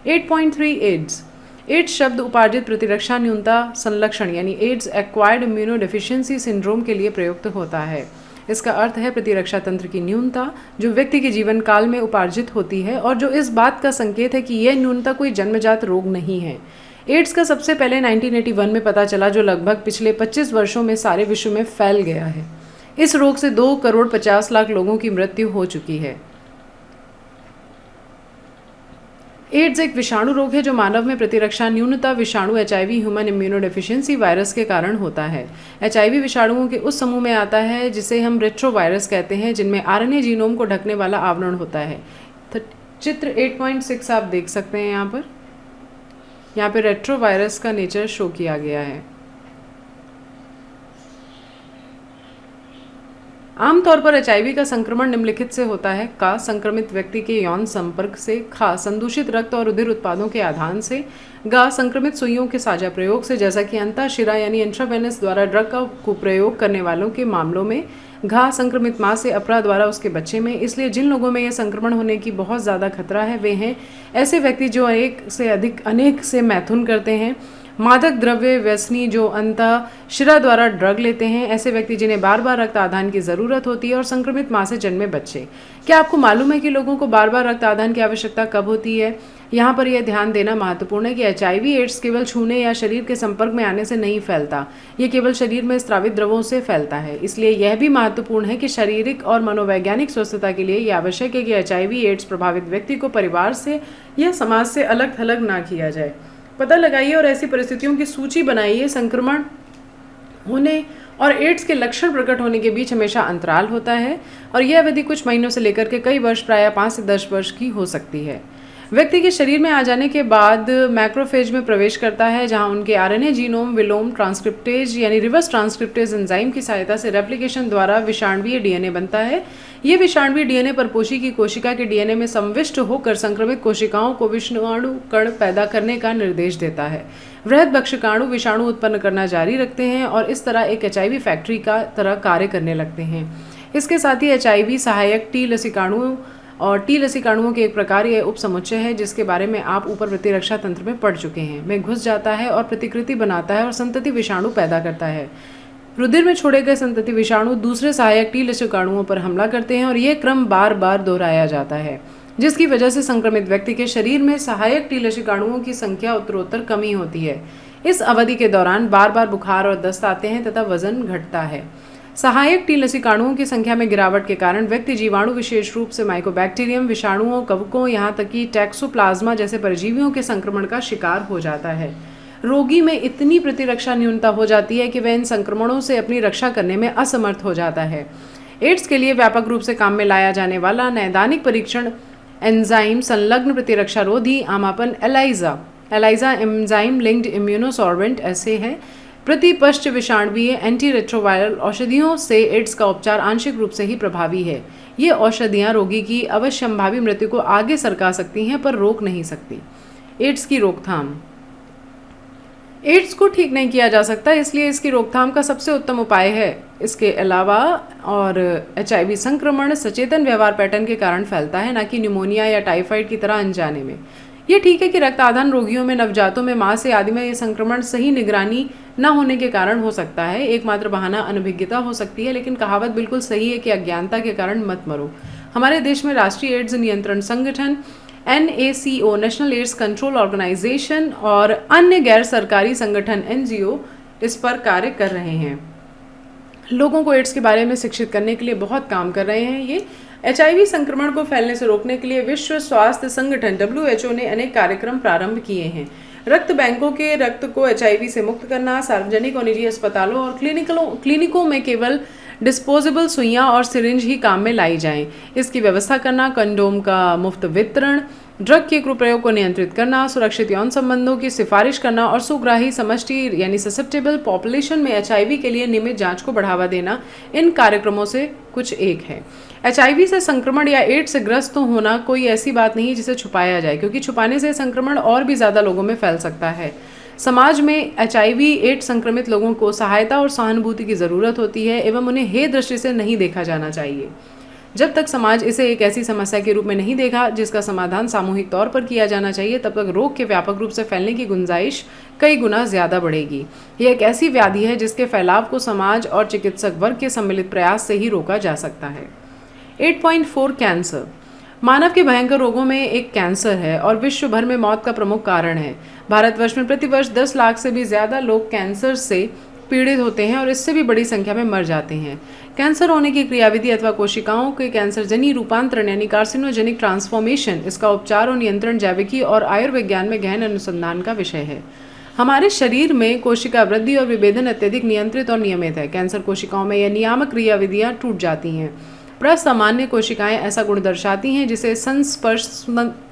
8.3 एड्स। एड्स शब्द उपार्जित प्रतिरक्षा न्यूनता संलक्षण यानी ads acquired immuno deficiency syndrome के लिए प्रयुक्त होता है। इसका अर्थ है प्रतिरक्षा तंत्र की न्यूनता, जो व्यक्ति के जीवन काल में उपार्जित होती है और जो इस बात का संकेत है कि यह न्यूनता कोई जन्मजात रोग नहीं है। एड्स का सबसे पहले 1981 में पता चला, जो लगभग पिछले 25 वर्षों में सारे विश्व में फैल गया है। इस रोग से 2 करोड़ 50 लाख लोगों की मृत्यु हो चुकी है। एड्स एक विषाणु रोग है जो मानव में प्रतिरक्षा न्यूनता विषाणु HIV ह्यूमन इम्यूनोडेफिशिएंसी वायरस के कारण होता है। HIV विषाणुओं के उस समूह में आता है जिसे हम रेट्रोवायरस कहते हैं, जिनमें RNA जीनोम को ढकने वाला आवरण होता है। चित्र 8.6 आप देख सकते हैं। यहाँ पे रेट्रोवायरस का नेचर शो किया गया है। आमतौर पर HIV का संक्रमण निम्नलिखित से होता है: का संक्रमित व्यक्ति के यौन संपर्क से, खा संदूषित रक्त और रुधिर उत्पादों के आधान से, गा संक्रमित सुइयों के साझा प्रयोग से, जैसा कि अंतःशिरा यानी इंट्रावेनस द्वारा ड्रग का कुप्रयोग करने वालों के मामलों में, घा संक्रमित माँ से अपरा द्वारा उसके बच्चे में। इसलिए जिन लोगों में यह संक्रमण होने की बहुत ज़्यादा खतरा है वे हैं ऐसे व्यक्ति जो अनेक से मैथुन करते हैं, मादक द्रव्य व्यसनी जो अंतःशिरा द्वारा ड्रग लेते हैं, ऐसे व्यक्ति जिन्हें बार बार रक्त आदान की ज़रूरत होती है, और संक्रमित माँ से जन्मे बच्चे। क्या आपको मालूम है कि लोगों को बार बार रक्त आदान की आवश्यकता कब होती है? यहाँ पर यह ध्यान देना महत्वपूर्ण है कि HIV एड्स केवल छूने या शरीर के संपर्क में आने से नहीं फैलता, ये केवल शरीर में स्रावित द्रवों से फैलता है। इसलिए यह भी महत्वपूर्ण है कि शारीरिक और मनोवैज्ञानिक स्वस्थता के लिए यह आवश्यक है कि HIV एड्स प्रभावित व्यक्ति को परिवार से या समाज से अलग थलग ना किया जाए। पता लगाइए और ऐसी परिस्थितियों की सूची बनाइए। संक्रमण होने और एड्स के लक्षण प्रकट होने के बीच हमेशा अंतराल होता है और यह अवधि कुछ महीनों से लेकर के कई वर्ष, प्रायः 5 से 10 वर्ष की हो सकती है। व्यक्ति के शरीर में आ जाने के बाद मैक्रोफेज में प्रवेश करता है, जहां उनके RNA जीनोम विलोम ट्रांसक्रिप्टेज यानी रिवर्स ट्रांसक्रिप्टेज एंजाइम की सहायता से रेप्लिकेशन द्वारा विषाणुवीय DNA बनता है। ये विषाणुवीय DNA परपोषी की कोशिका के DNA में संविष्ट होकर संक्रमित कोशिकाओं को विषाणु कण पैदा करने का निर्देश देता है। वृहद भक्षकाणु विषाणु उत्पन्न करना जारी रखते हैं और इस तरह एक HIV फैक्ट्री का तरह कार्य करने लगते हैं। इसके साथ ही HIV सहायक T लसिकाणुओं और T लसिकाणुओं के एक प्रकार यह उपसमुच्चय है जिसके बारे में आप ऊपर प्रतिरक्षा तंत्र में पढ़ चुके हैं, में घुस जाता है और प्रतिकृति बनाता है और संतति विषाणु पैदा करता है। रुधिर में छोड़े गए संतति विषाणु दूसरे सहायक T लसिकाणुओं पर हमला करते हैं और यह क्रम बार बार दोहराया जाता है, जिसकी वजह से संक्रमित व्यक्ति के शरीर में सहायक T लसिकाणुओं की संख्या उत्तरोत्तर कमी होती है। इस अवधि के दौरान बार बार बुखार और दस्त आते हैं तथा वजन घटता है। सहायक T लसिकाणुओं की संख्या में गिरावट के कारण व्यक्ति जीवाणु, विशेष रूप से माइकोबैक्टीरियम, विषाणुओं, कवकों, यहाँ तक कि टैक्सोप्लाज्मा जैसे परजीवियों के संक्रमण का शिकार हो जाता है। रोगी में इतनी प्रतिरक्षा न्यूनता हो जाती है कि वह इन संक्रमणों से अपनी रक्षा करने में असमर्थ हो जाता है। एड्स के लिए व्यापक रूप से काम में लाया जाने वाला नैदानिक परीक्षण एंजाइम संलग्न प्रतिरक्षा रोधी आमापन एलाइजा एंजाइम लिंक्ड इम्यूनोसॉर्बेंट ऐसे है। प्रतिपश्च विषाणुवीय एंटी रेट्रोवायरल औषधियों से एड्स का उपचार आंशिक रूप से ही प्रभावी है। ये औषधियाँ रोगी की अवश्यंभावी मृत्यु को आगे सरका सकती हैं पर रोक नहीं सकती। एड्स की रोकथाम। एड्स को ठीक नहीं किया जा सकता, इसलिए इसकी रोकथाम का सबसे उत्तम उपाय है। इसके अलावा और HIV संक्रमण सचेतन व्यवहार पैटर्न के कारण फैलता है, न कि न्यूमोनिया या टाइफाइड की तरह अनजाने में। ये ठीक है कि रक्त आदान रोगियों में, नवजातों में, माँ से आदि में ये संक्रमण सही निगरानी न होने के कारण हो सकता है। एकमात्र बहाना अनभिज्ञता हो सकती है, लेकिन कहावत बिल्कुल सही है कि अज्ञानता के कारण मत मरो। हमारे देश में राष्ट्रीय एड्स नियंत्रण संगठन NACO National AIDS Control Organisation और अन्य गैर सरकारी संगठन NGO इस पर कार्य कर रहे हैं। लोगों को एड्स के बारे में शिक्षित करने के लिए बहुत काम कर रहे हैं। ये HIV संक्रमण को फैलने से रोकने के लिए विश्व स्वास्थ्य संगठन WHO ने अनेक कार्यक्रम प्रारंभ किए हैं। रक्त बैंकों के रक्त को HIV से मुक्त करना, सार्वजनिक और निजी अस्पतालों और क्लिनिकों में केवल डिस्पोजेबल सुइयां और सिरिंज ही काम में लाई जाएं, इसकी व्यवस्था करना, कंडोम का मुफ्त वितरण, ड्रग के कुप्रयोग को नियंत्रित करना, सुरक्षित यौन संबंधों की सिफारिश करना और सुग्राही समष्टि यानी ससेप्टेबल पॉपुलेशन में HIV के लिए नियमित जांच को बढ़ावा देना इन कार्यक्रमों से कुछ एक है। HIV से संक्रमण या एड्स से ग्रस्त होना कोई ऐसी बात नहीं जिसे छुपाया जाए, क्योंकि छुपाने से संक्रमण और भी ज़्यादा लोगों में फैल सकता है। समाज में HIV एड्स संक्रमित लोगों को सहायता और सहानुभूति की ज़रूरत होती है एवं उन्हें हे दृष्टि से नहीं देखा जाना चाहिए। जब तक समाज इसे एक ऐसी समस्या के रूप में नहीं देखा जिसका समाधान सामूहिक तौर पर किया जाना चाहिए, तब तक रोग के व्यापक रूप से फैलने की गुंजाइश कई गुना ज़्यादा बढ़ेगी। यह एक ऐसी व्याधि है जिसके फैलाव को समाज और चिकित्सक वर्ग के सम्मिलित प्रयास से ही रोका जा सकता है। 8.4 कैंसर मानव के भयंकर रोगों में एक कैंसर है और विश्व भर में मौत का प्रमुख कारण है। भारतवर्ष में प्रतिवर्ष 10 लाख से भी ज़्यादा लोग कैंसर से पीड़ित होते हैं और इससे भी बड़ी संख्या में मर जाते हैं। कैंसर होने की क्रियाविधि अथवा कोशिकाओं के कैंसरजनी रूपांतरण यानी कार्सिनोजेनिक ट्रांसफॉर्मेशन, इसका उपचार और नियंत्रण जैविकी और आयुर्विज्ञान में गहन अनुसंधान का विषय है। हमारे शरीर में कोशिका वृद्धि और विभेदन अत्यधिक नियंत्रित और नियमित है। कैंसर कोशिकाओं में यह नियामक क्रियाविधियाँ टूट जाती हैं। प्रसामान्य कोशिकाएं ऐसा गुण दर्शाती हैं जिसे संस्पर्श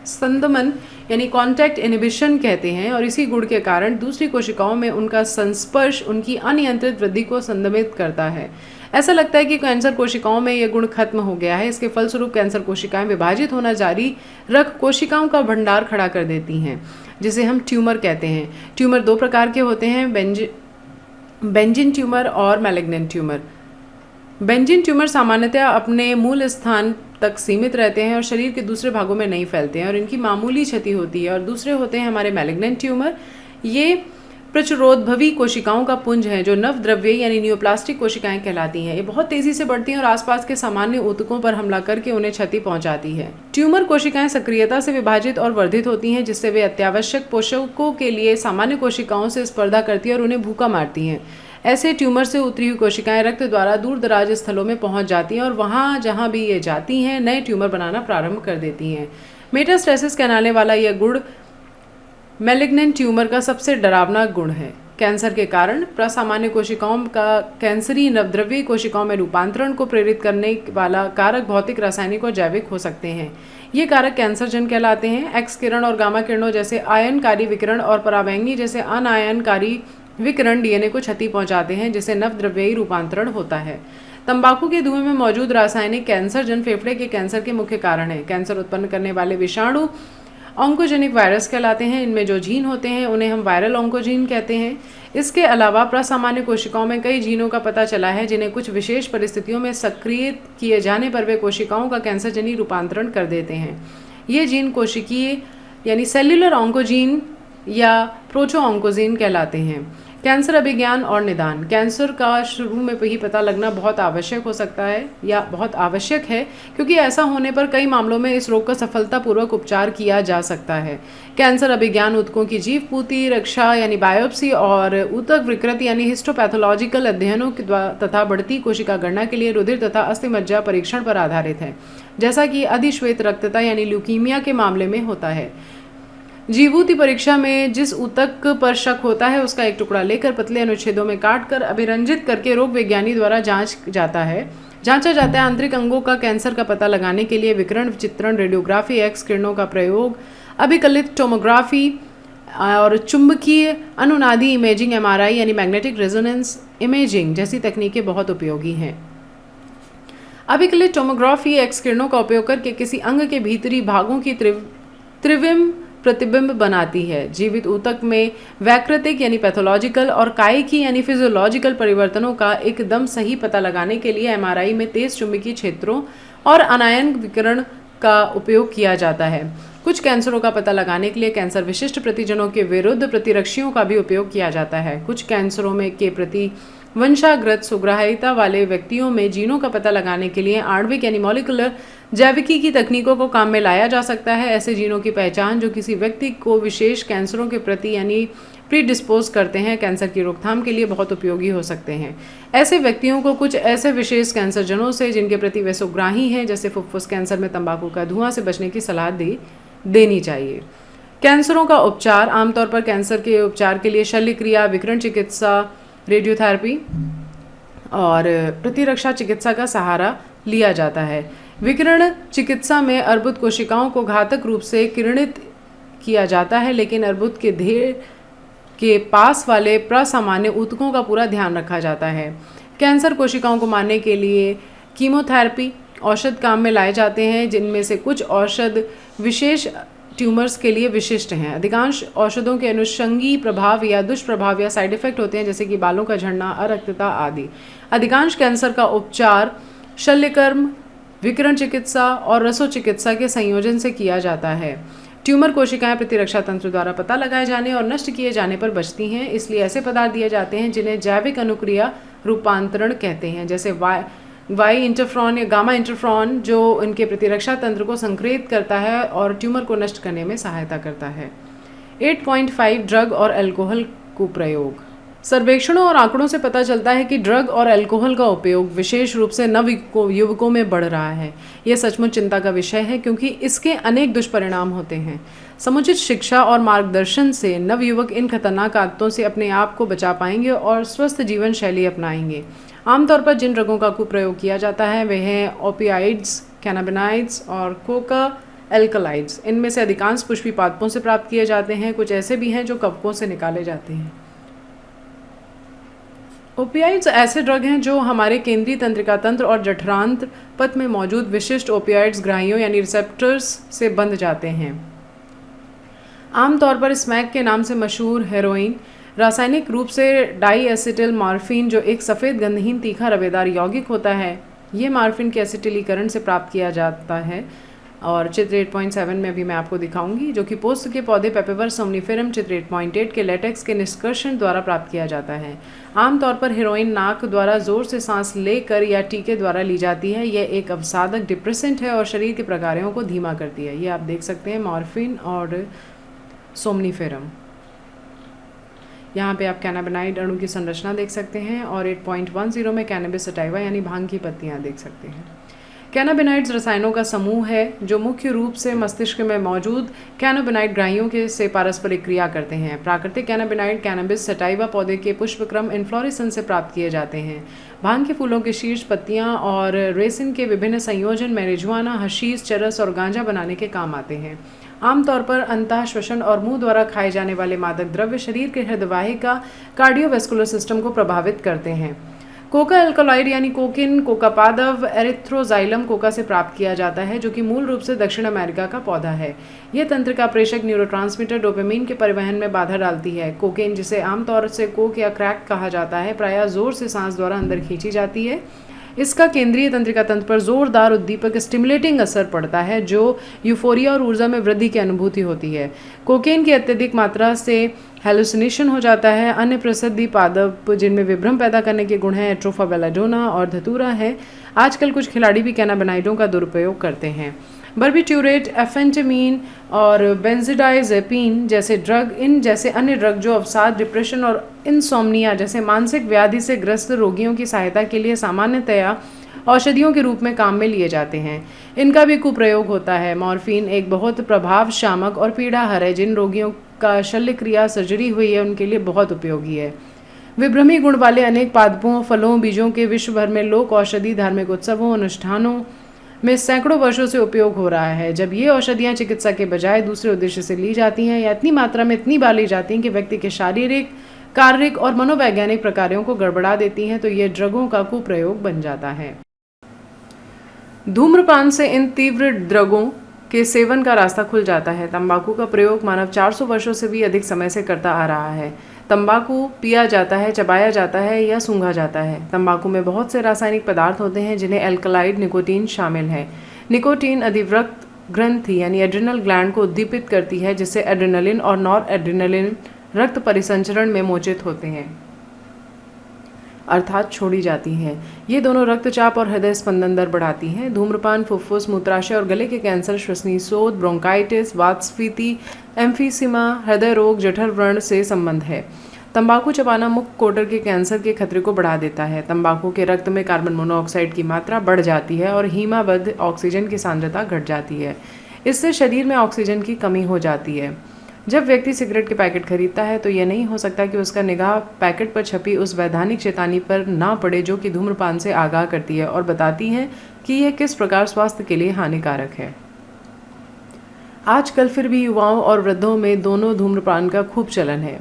संदमन यानी कॉन्टैक्ट इनहिबिशन कहते हैं, और इसी गुण के कारण दूसरी कोशिकाओं में उनका संस्पर्श उनकी अनियंत्रित वृद्धि को संदमित करता है। ऐसा लगता है कि कैंसर कोशिकाओं में यह गुण खत्म हो गया है। इसके फलस्वरूप कैंसर कोशिकाएं विभाजित होना जारी रख कोशिकाओं का भंडार खड़ा कर देती हैं, जिसे हम ट्यूमर कहते हैं। ट्यूमर दो प्रकार के होते हैं, बेंजिन ट्यूमर और मैलिग्नेंट ट्यूमर। बेंजिन ट्यूमर सामान्यतः अपने मूल स्थान तक सीमित रहते हैं और शरीर के दूसरे भागों में नहीं फैलते हैं और इनकी मामूली क्षति होती है। और दूसरे होते हैं हमारे मैलिग्नेंट ट्यूमर। ये प्रचुरोद्भवी कोशिकाओं का पुंज है जो नवद्रव्य यानी न्यूप्लास्टिक कोशिकाएं कहलाती हैं। ये बहुत तेजी से बढ़ती हैं और आसपास के सामान्य ऊतकों पर हमला करके उन्हें क्षति पहुंचाती है। ट्यूमर कोशिकाएं सक्रियता से विभाजित और वर्धित होती हैं, जिससे वे अत्यावश्यक पोषकों के लिए सामान्य कोशिकाओं से स्पर्धा करती है और उन्हें भूखा मारती हैं। ऐसे ट्यूमर से उतरी हुई कोशिकाएं रक्त द्वारा दूर दराज स्थलों में पहुंच जाती हैं और वहां जहां भी ये जाती हैं नए ट्यूमर बनाना प्रारंभ कर देती हैं। मेटास्टेसिस कहलाने वाला यह गुण मैलिग्नेंट ट्यूमर का सबसे डरावना गुण है। कैंसर के कारण प्रसामान्य कोशिकाओं का कैंसरी नवद्रव्य कोशिकाओं में रूपांतरण को प्रेरित करने वाला कारक भौतिक, रासायनिक और जैविक हो सकते हैं। ये कारक कैंसरजन कहलाते हैं। एक्स किरण और गामा किरणों जैसे आयनकारी विकिरण और पराबैंगनी जैसे अनायनकारी विकिरण डीएनए को क्षति पहुंचाते हैं, जिससे नवद्रव्यी रूपांतरण होता है। तंबाकू के धुएं में मौजूद रासायनिक कैंसरजन फेफड़े के कैंसर के मुख्य कारण है। कैंसर उत्पन्न करने वाले विषाणु ऑन्कोजेनिक वायरस कहलाते हैं। इनमें जो जीन होते हैं उन्हें हम वायरल ऑन्कोजीन कहते हैं। इसके अलावा प्रसामान्य कोशिकाओं में कई जीनों का पता चला है जिन्हें कुछ विशेष परिस्थितियों में सक्रिय किए जाने पर वे कोशिकाओं का कैंसरजनी रूपांतरण कर देते हैं। ये जीन कोशिकीय यानी सेल्युलर ऑन्कोजीन या प्रोचो ऑन्कोजीन कहलाते हैं। कैंसर अभिज्ञान और निदान। कैंसर का शुरू में ही पता लगना बहुत आवश्यक हो सकता है या बहुत आवश्यक है, क्योंकि ऐसा होने पर कई मामलों में इस रोग का सफलतापूर्वक उपचार किया जा सकता है। कैंसर अभिज्ञान ऊतकों की जीवपूती रक्षा यानी बायोप्सी और ऊतक विकृत यानी हिस्टोपैथोलॉजिकल अध्ययनों तथा बढ़ती कोशिका गणना के लिए रुधिर तथा अस्थिमज्जा परीक्षण पर आधारित है, जैसा कि अधिश्वेत रक्तता यानी ल्यूकीमिया के मामले में होता है। जीवूती परीक्षा में जिस ऊतक पर शक होता है उसका एक टुकड़ा लेकर पतले अनुच्छेदों में काटकर अभिरंजित करके रोग विज्ञानी द्वारा जांचा जाता है आंतरिक अंगों का कैंसर का पता लगाने के लिए विकिरण चित्रण, रेडियोग्राफी, एक्स किरणों का प्रयोग, अभिकलित टोमोग्राफी और चुंबकीय अनुनादी इमेजिंग एमआरआई यानी मैग्नेटिक रेजोनेंस इमेजिंग जैसी तकनीकें बहुत उपयोगी हैं। अभिकलित टोमोग्राफी एक्स किरणों का उपयोग करके किसी अंग के भीतरी भागों की त्रिविम प्रतिबिंब बनाती है। जीवित ऊतक में वैकृतिक यानी पैथोलॉजिकल और कायिकी यानी फिजियोलॉजिकल परिवर्तनों का एकदम सही पता लगाने के लिए एमआरआई में तेज चुंबकीय क्षेत्रों और अनायन विकिरण का उपयोग किया जाता है। कुछ कैंसरों का पता लगाने के लिए कैंसर विशिष्ट प्रतिजनों के विरुद्ध प्रतिरक्षियों का भी उपयोग किया जाता है। कुछ कैंसरों में के प्रति वंशागत सुग्राह्यता वाले व्यक्तियों में जीनों का पता लगाने के लिए आणविक यानी मॉलिक्यूलर जैविकी की तकनीकों को काम में लाया जा सकता है। ऐसे जीनों की पहचान जो किसी व्यक्ति को विशेष कैंसरों के प्रति यानी प्रीडिस्पोज करते हैं, कैंसर की रोकथाम के लिए बहुत उपयोगी हो सकते हैं। ऐसे व्यक्तियों को कुछ ऐसे विशेष कैंसरजनों से जिनके प्रति वे सुग्राही हैं, जैसे फुफ्फुस कैंसर में तंबाकू का धुआं से बचने की सलाह देनी चाहिए। कैंसरों का उपचार। आमतौर पर कैंसर के उपचार के लिए शल्य क्रिया, विकिरण चिकित्सा, रेडियोथेरेपी और प्रतिरक्षा चिकित्सा का सहारा लिया जाता है। विकिरण चिकित्सा में अर्बुद कोशिकाओं को घातक रूप से किरणित किया जाता है, लेकिन अर्बुद के ढेर के पास वाले प्रसामान्य ऊतकों का पूरा ध्यान रखा जाता है। कैंसर कोशिकाओं को मारने के लिए कीमोथेरेपी औषध काम में लाए जाते हैं, जिनमें से कुछ औषध विशेष ट्यूमर्स के लिए विशिष्ट हैं। अधिकांश औषधों के अनुषंगी प्रभाव या दुष्प्रभाव या साइड इफेक्ट होते हैं, जैसे कि बालों का झड़ना, अरक्तता आदि। अधिकांश कैंसर का उपचार शल्यकर्म विकिरण चिकित्सा और रसो चिकित्सा के संयोजन से किया जाता है। ट्यूमर कोशिकाएं प्रतिरक्षा तंत्र द्वारा पता लगाए जाने और नष्ट किए जाने पर बचती हैं, इसलिए ऐसे पदार्थ दिए जाते हैं जिन्हें जैविक अनुक्रिया रूपांतरण कहते हैं, जैसे वाई इंटरफ्रॉन या गामा इंटरफ्रॉन, जो इनके प्रतिरक्षा तंत्र को संक्रेत करता है और ट्यूमर को नष्ट करने में सहायता करता है। 8.5 ड्रग और अल्कोहल कुप्रयोग। सर्वेक्षणों और आंकड़ों से पता चलता है कि ड्रग और अल्कोहल का उपयोग विशेष रूप से नव युवकों में बढ़ रहा है। यह सचमुच चिंता का विषय है क्योंकि इसके अनेक दुष्परिणाम होते हैं। समुचित शिक्षा और मार्गदर्शन से नवयुवक इन खतरनाक आदतों से अपने आप को बचा पाएंगे और स्वस्थ जीवन शैली अपनाएंगे। आमतौर पर जिन ड्रगों का कुप्रयोग किया जाता है वे हैं ओपियाइड्स, कैनाबिनाइड्स और कोका एल्कलाइड्स। इनमें से अधिकांश पुष्पी पादपों से प्राप्त किए जाते हैं, कुछ ऐसे भी हैं जो कवकों से निकाले जाते हैं। ओपियाइड्स ऐसे ड्रग हैं जो हमारे केंद्रीय तंत्रिका तंत्र और जठरांत्र पथ में मौजूद विशिष्ट ओपियाइड्स ग्राहियों यानी रिसेप्टर्स से बंध जाते हैं। आमतौर पर स्मैक के नाम से मशहूर हेरोइन रासायनिक रूप से डाईएसिटिल मॉर्फिन, जो एक सफ़ेद गंधहीन तीखा रवेदार यौगिक होता है, ये मॉर्फिन के एसिटिलीकरण से प्राप्त किया जाता है और चित्र 8.7 में भी मैं आपको दिखाऊंगी, जो कि पोस्त के पौधे पेपेवर सोमनिफेरम चित्र 8.8 के लेटेक्स के निष्कर्षण द्वारा प्राप्त किया जाता है। आमतौर पर हेरोइन नाक द्वारा जोर से सांस लेकर या टीके द्वारा ली जाती है। यह एक अवसादक डिप्रेसेंट है और शरीर के प्रकारों को धीमा करती है। ये आप देख सकते हैं मॉर्फिन और सोमनिफेरम। यहाँ पे आप कैनाबिनाइड अणु की संरचना देख सकते हैं और 8.10 में कैनबिस सटाइवा यानी भांग की पत्तियाँ देख सकते हैं। कैनाबिनाइड्स रसायनों का समूह है जो मुख्य रूप से मस्तिष्क में मौजूद कैनाबिनाइड ग्राहियों के से पारस्परिक क्रिया करते हैं। प्राकृतिक कैनाबिनाइड कैनबिस सटाइवा पौधे के पुष्पक्रम इन्फ्लोरेसेंस से प्राप्त किए जाते हैं। भांग के फूलों की शीर्ष पत्तियां और रेसिन के विभिन्न संयोजन मैरिजुआना, हशीश, चरस और गांजा बनाने के काम आते हैं। आमतौर पर अंतः श्वसन और मुंह द्वारा खाए जाने वाले मादक द्रव्य शरीर के हृदयवाहिका कार्डियोवैस्कुलर सिस्टम को प्रभावित करते हैं। कोका एल्कलॉइड यानी कोकिन, कोका पादप एरिथ्रोजाइलम कोका से प्राप्त किया जाता है, जो कि मूल रूप से दक्षिण अमेरिका का पौधा है। यह तंत्रिका प्रेषक न्यूरोट्रांसमीटर डोपामिन के परिवहन में बाधा डालती है। कोकेन, जिसे आमतौर से कोक या क्रैक कहा जाता है, प्रायः जोर से सांस द्वारा अंदर खींची जाती है। इसका केंद्रीय तंत्रिका तंत्र पर जोरदार उद्दीपक स्टिमुलेटिंग असर पड़ता है, जो यूफोरिया और ऊर्जा में वृद्धि की अनुभूति होती है। कोकेन की अत्यधिक मात्रा से हेलुसिनेशन हो जाता है। अन्य प्रसिद्धि पादप जिनमें विभ्रम पैदा करने के गुण हैं एट्रोफा बेलाडोना और धतूरा है। आजकल कुछ खिलाड़ी भी कैनाबिनाइडों का दुरुपयोग करते हैं। बर्बिट्यूरेट, एफेंटामीन और बेंजोडाइजेपिन जैसे ड्रग, इन जैसे अन्य ड्रग जो अवसाद, डिप्रेशन और इंसोम्निया जैसे मानसिक व्याधि से ग्रस्त रोगियों की सहायता के लिए सामान्यतया औषधियों के रूप में काम में लिए जाते हैं। इनका भी कुप्रयोग होता है। मॉर्फिन एक बहुत प्रभाव शामक और पीड़ाहर है। जिन रोगियों का शल्य क्रिया सर्जरी हुई है उनके लिए बहुत उपयोगी है। विभ्रमी गुण वाले अनेक पादपों, फलों, बीजों के विश्व भर में लोक औषधि, धार्मिक उत्सवों, अनुष्ठानों में सैकड़ों वर्षों से उपयोग हो रहा है। जब ये औषधियाँ चिकित्सा के बजाय दूसरे उद्देश्य से ली जाती हैं या इतनी मात्रा में इतनी बार ली जाती हैं कि व्यक्ति के शारीरिक, शारीरिक और मनोवैज्ञानिक प्रकारों को गड़बड़ा देती हैं, तो ये ड्रगों का कुप्रयोग बन जाता है। धूम्रपान से इन तीव्र ड्रगों के सेवन का रास्ता खुल जाता है। तंबाकू का प्रयोग मानव 400 वर्षों से भी अधिक समय से करता आ रहा है। तंबाकू पिया जाता है, चबाया जाता है या सूंघा जाता है। तंबाकू में बहुत से रासायनिक पदार्थ होते हैं जिन्हें एल्कलाइड निकोटीन शामिल है। निकोटीन अधिवृक्त ग्रंथि यानी एड्रिनल ग्लैंड को उद्दीपित करती है, जिससे एड्रेनलिन और नॉर एड्रेनलिन रक्त परिसंचरण में मोचित होते हैं, अर्थात छोड़ी जाती हैं। ये दोनों रक्तचाप और हृदय स्पंदन दर बढ़ाती हैं। धूम्रपान फुफ्फुस, मूत्राशय और गले के कैंसर, श्वसनीय शोथ, ब्रोंकाइटिस, वातस्फीति, एम्फीसिमा, हृदय रोग, जठर व्रण से संबंध है। तंबाकू चबाना मुख कोटर के कैंसर के खतरे को बढ़ा देता है। तंबाकू के रक्त में कार्बन मोनोऑक्साइड की मात्रा बढ़ जाती है और हीमाबद्ध ऑक्सीजन की सांद्रता घट जाती है। इससे शरीर में ऑक्सीजन की कमी हो जाती है। जब व्यक्ति सिगरेट के पैकेट खरीदता है तो यह नहीं हो सकता कि उसका निगाह पैकेट पर छपी उस वैधानिक चेतावनी पर ना पड़े जो कि धूम्रपान से आगाह करती है और बताती है कि यह किस प्रकार स्वास्थ्य के लिए हानिकारक है। आजकल फिर भी युवाओं और वृद्धों में दोनों धूम्रपान का खूब चलन है।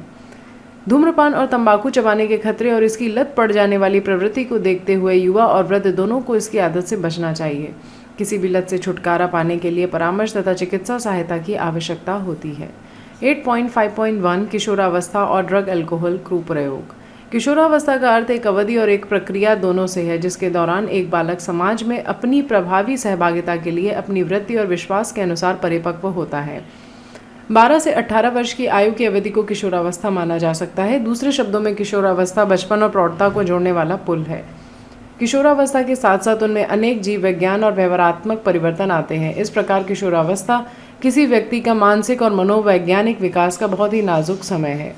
धूम्रपान और तंबाकू चबाने के खतरे और इसकी लत पड़ जाने वाली प्रवृत्ति को देखते हुए युवा और वृद्ध दोनों को इसकी आदत से बचना चाहिए। किसी भी लत से छुटकारा पाने के लिए परामर्श तथा चिकित्सा सहायता की आवश्यकता होती है। 8.5.1 किशोरावस्था और ड्रग अल्कोहल कुप्रयोग। किशोरावस्था का अर्थ एक अवधि और एक प्रक्रिया दोनों से है, जिसके दौरान एक बालक समाज में अपनी प्रभावी सहभागिता के लिए अपनी वृत्ति और विश्वास के अनुसार परिपक्व होता है। 12 से 18 वर्ष की आयु की अवधि को किशोरावस्था माना जा सकता है। दूसरे शब्दों में किशोरावस्था बचपन और प्रौढ़ता को जोड़ने वाला पुल है। किशोरावस्था के साथ साथ उनमें अनेक जीव विज्ञान और व्यवहारात्मक परिवर्तन आते हैं। इस प्रकार किशोरावस्था किसी व्यक्ति का मानसिक और मनोवैज्ञानिक विकास का बहुत ही नाजुक समय है।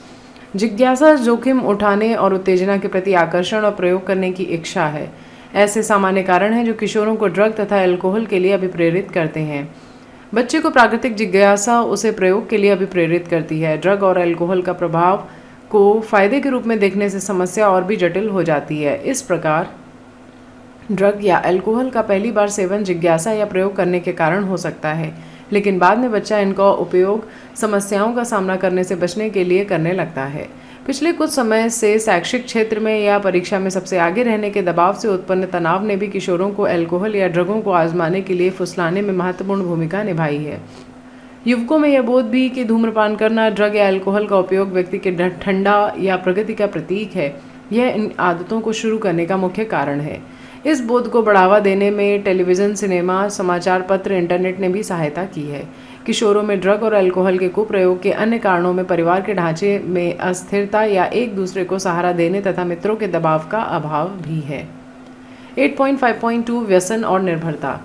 जिज्ञासा, जोखिम उठाने और उत्तेजना के प्रति आकर्षण और प्रयोग करने की इच्छा है। ऐसे सामान्य कारण हैं जो किशोरों को ड्रग तथा अल्कोहल के लिए अभिप्रेरित करते हैं। बच्चे को प्राकृतिक जिज्ञासा उसे प्रयोग के लिए अभिप्रेरित करती है। ड्रग और अल्कोहल का प्रभाव को फायदे के रूप में देखने से समस्या और भी जटिल हो जाती है। इस प्रकार ड्रग या अल्कोहल का पहली बार सेवन जिज्ञासा या प्रयोग करने के कारण हो सकता है, लेकिन बाद में बच्चा इनका उपयोग समस्याओं का सामना करने से बचने के लिए करने लगता है। पिछले कुछ समय से शैक्षिक क्षेत्र में या परीक्षा में सबसे आगे रहने के दबाव से उत्पन्न तनाव ने भी किशोरों को अल्कोहल या ड्रगों को आजमाने के लिए फुसलाने में महत्वपूर्ण भूमिका निभाई है। युवकों में यह बोध भी कि धूम्रपान करना, ड्रग या अल्कोहल का उपयोग व्यक्ति के ठंडा या प्रगति का प्रतीक है, यह इन आदतों को शुरू करने का मुख्य कारण है। इस बोध को बढ़ावा देने में टेलीविज़न, सिनेमा, समाचार पत्र, इंटरनेट ने भी सहायता की है। किशोरों में ड्रग और अल्कोहल के कुप्रयोग के अन्य कारणों में परिवार के ढांचे में अस्थिरता या एक दूसरे को सहारा देने तथा मित्रों के दबाव का अभाव भी है। 8.5.2 व्यसन और निर्भरता।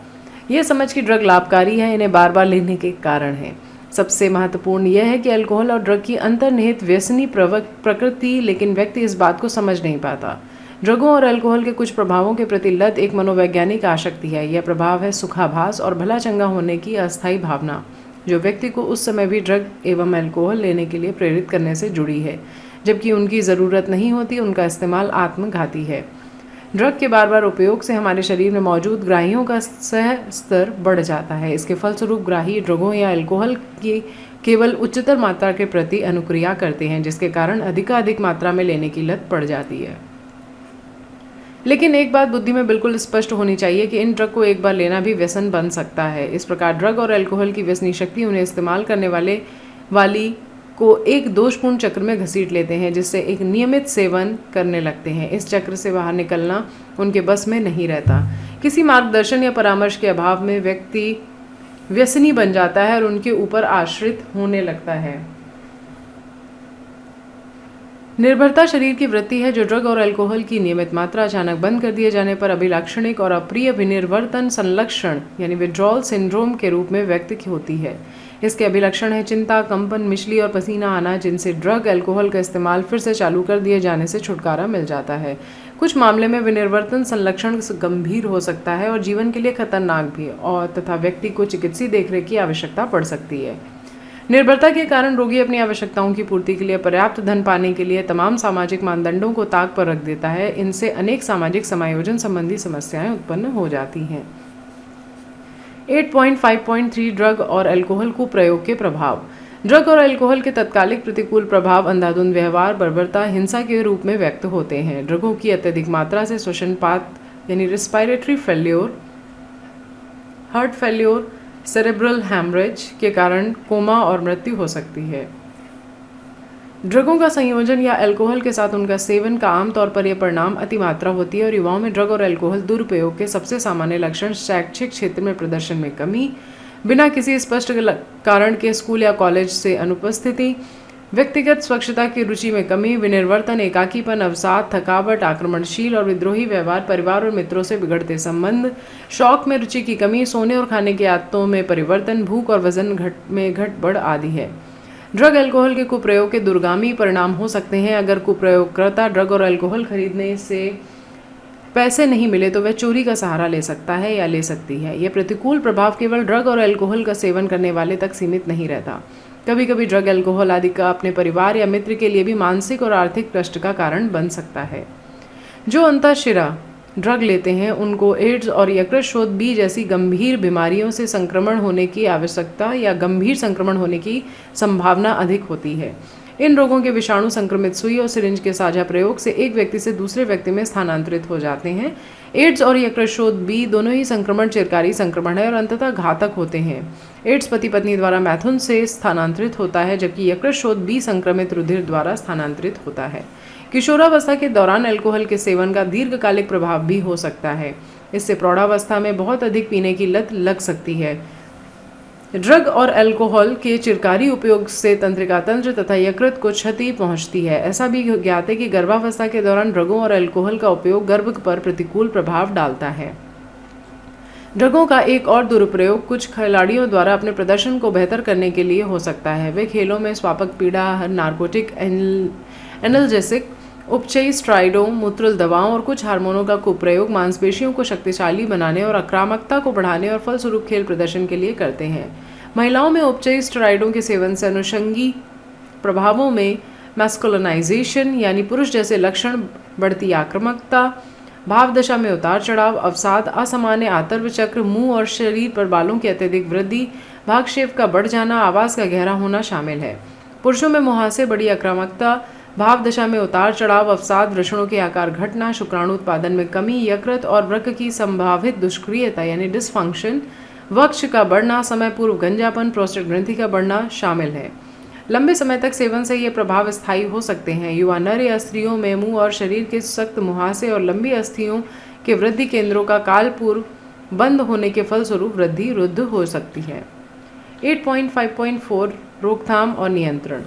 यह समझ कि ड्रग लाभकारी है, इन्हें बार बार लेने के कारण है। सबसे महत्वपूर्ण यह है कि अल्कोहल और ड्रग की अंतर्निहित व्यसनी प्रकृति, लेकिन व्यक्ति इस बात को समझ नहीं पाता। ड्रगों और अल्कोहल के कुछ प्रभावों के प्रति लत एक मनोवैज्ञानिक आसक्ति है। यह प्रभाव है सुखाभास और भला चंगा होने की अस्थायी भावना, जो व्यक्ति को उस समय भी ड्रग एवं अल्कोहल लेने के लिए प्रेरित करने से जुड़ी है, जबकि उनकी ज़रूरत नहीं होती। उनका इस्तेमाल आत्मघाती है। ड्रग के बार बार उपयोग से हमारे शरीर में मौजूद ग्राहियों का सह स्तर बढ़ जाता है। इसके फलस्वरूप ग्राही ड्रगों या अल्कोहल की केवल उच्चतर मात्रा के प्रति अनुक्रिया करते हैं, जिसके कारण अधिकाधिक मात्रा में लेने की लत पड़ जाती है। लेकिन एक बात बुद्धि में बिल्कुल स्पष्ट होनी चाहिए कि इन ड्रग को एक बार लेना भी व्यसन बन सकता है। इस प्रकार ड्रग और अल्कोहल की व्यसनी शक्ति उन्हें इस्तेमाल करने वाली को एक दोषपूर्ण चक्र में घसीट लेते हैं, जिससे एक नियमित सेवन करने लगते हैं। इस चक्र से बाहर निकलना उनके बस में नहीं रहता। किसी मार्गदर्शन या परामर्श के अभाव में व्यक्ति व्यसनी बन जाता है और उनके ऊपर आश्रित होने लगता है। निर्भरता शरीर की वृत्ति है, जो ड्रग और अल्कोहल की नियमित मात्रा अचानक बंद कर दिए जाने पर अभिलाक्षणिक और अप्रिय विनिर्वर्तन संलक्षण यानी विड्रॉल सिंड्रोम के रूप में व्यक्त होती है। इसके अभिलक्षण है चिंता, कंपन, मिचली और पसीना आना, जिनसे ड्रग अल्कोहल का इस्तेमाल फिर से चालू कर दिए जाने से छुटकारा मिल जाता है। कुछ मामले में विनिर्वर्तन संलक्षण गंभीर हो सकता है और जीवन के लिए खतरनाक भी, और तथा व्यक्ति को चिकित्सीय देखरेख की आवश्यकता पड़ सकती है। निर्भरता के कारण रोगी अपनी आवश्यकताओं की पूर्ति के लिए पर्याप्त धन पाने के लिए तमाम सामाजिक मानदंडों को ताक पर रख देता है। इनसे अनेक सामाजिक समायोजन संबंधी समस्याएं उत्पन्न हो जाती हैं। 8.5.3 ड्रग और अल्कोहल कुप्रयोग के प्रभाव। ड्रग और अल्कोहल के तत्कालिक प्रतिकूल प्रभाव अंधाधुंध व्यवहार, बर्बरता, हिंसा के रूप में व्यक्त होते हैं। ड्रगों की अत्यधिक मात्रा से श्वसनपात यानी respiratory failure, heart failure, cerebral haemorrhage के कारण कोमा और मृत्यु हो सकती है। ड्रगों का संयोजन या अल्कोहल के साथ उनका सेवन का आमतौर पर यह परिणाम अतिमात्रा होती है और युवाओं में ड्रग और अल्कोहल दुरुपयोग के सबसे सामान्य लक्षण शैक्षिक क्षेत्र में प्रदर्शन में कमी, बिना किसी स्पष्ट कारण के स्कूल या कॉलेज से अनुपस्थिति, व्यक्तिगत स्वच्छता की रुचि में कमी, विनिर्वर्तन, एकाकीपन, अवसाद, थकावट, आक्रमणशील और विद्रोही व्यवहार, परिवार और मित्रों से बिगड़ते संबंध, शौक में रुचि की कमी, सोने और खाने की आदतों में परिवर्तन, भूख और वजन घट बढ़ आदि है। ड्रग अल्कोहल के कुप्रयोग के दुर्गामी परिणाम हो सकते हैं। अगर कुप्रयोगकर्ता ड्रग और अल्कोहल खरीदने से पैसे नहीं मिले तो वह चोरी का सहारा ले सकता है या ले सकती है। यह प्रतिकूल प्रभाव केवल ड्रग और अल्कोहल का सेवन करने वाले तक सीमित नहीं रहता। कभी कभी ड्रग अल्कोहल आदि का अपने परिवार या मित्र के लिए भी मानसिक और आर्थिक कष्ट का कारण बन सकता है। जो अंतःशिरा ड्रग लेते हैं उनको एड्स और यकृत बी जैसी गंभीर बीमारियों से संक्रमण होने की आवश्यकता या गंभीर संक्रमण होने की संभावना अधिक होती है। इन रोगों के विषाणु संक्रमित सुई और सिरिंज के साझा प्रयोग से एक व्यक्ति से दूसरे व्यक्ति में स्थानांतरित हो जाते हैं। एड्स और यकृत बी दोनों ही संक्रमण चिरकारी संक्रमण है और अंततः घातक होते हैं। एड्स पति पत्नी द्वारा मैथुन से स्थानांतरित होता है, जबकि यकृत बी संक्रमित रुधिर द्वारा स्थानांतरित होता है। किशोरावस्था के दौरान अल्कोहल के सेवन का दीर्घकालिक प्रभाव भी हो सकता है। इससे प्रौढ़ावस्था में बहुत अधिक पीने की लत लग सकती है। ड्रग और अल्कोहल के चिरकारी उपयोग से तंत्रिका तंत्र तथा यकृत को क्षति पहुंचती है। ऐसा भी ज्ञात है कि गर्भावस्था के दौरान ड्रगों और अल्कोहल का उपयोग गर्भ पर प्रतिकूल प्रभाव डालता है। ड्रगों का एक और दुरुपयोग कुछ खिलाड़ियों द्वारा अपने प्रदर्शन को बेहतर करने के लिए हो सकता है। वे खेलों में स्वापक पीड़ा, नार्कोटिक, एनाल्जेसिक, उपचयी स्ट्राइडों, मूत्रल दवाओं और कुछ हार्मोनों का कुप्रयोग मांसपेशियों को शक्तिशाली बनाने और आक्रामकता को बढ़ाने और फलस्वरूप खेल प्रदर्शन के लिए करते हैं। महिलाओं में उपचयी स्टेरॉइडों के सेवन से अनुषंगी प्रभावों में मैस्कुलिनाइजेशन यानी पुरुष जैसे लक्षण, बढ़ती आक्रामकता, भाव दशा में उतार चढ़ाव, अवसाद, असामान्य आतर्व चक्र, मुंह और शरीर पर बालों की अत्यधिक वृद्धि, भागशेप का बढ़ जाना, आवाज़ का गहरा होना शामिल है। पुरुषों में मुहासे, बड़ी आक्रामकता, भाव दशा में उतार चढ़ाव, अवसाद, वृषणों के आकार घटना, शुक्राणु उत्पादन में कमी, यकृत और वृक्क की संभावित दुष्क्रियता यानी डिसफंक्शन, वक्ष का बढ़ना, समय पूर्व गंजापन, प्रोस्टेट ग्रंथि का बढ़ना शामिल है। लंबे समय तक सेवन से ये प्रभाव स्थायी हो सकते हैं। युवा नर या स्त्रियों में मुंह और शरीर के सख्त मुहासे और लंबी अस्थियों के वृद्धि केंद्रों का काल पूर्व बंद होने के फलस्वरूप वृद्धि रुद्ध हो सकती है। 8.5.4 रोकथाम और नियंत्रण।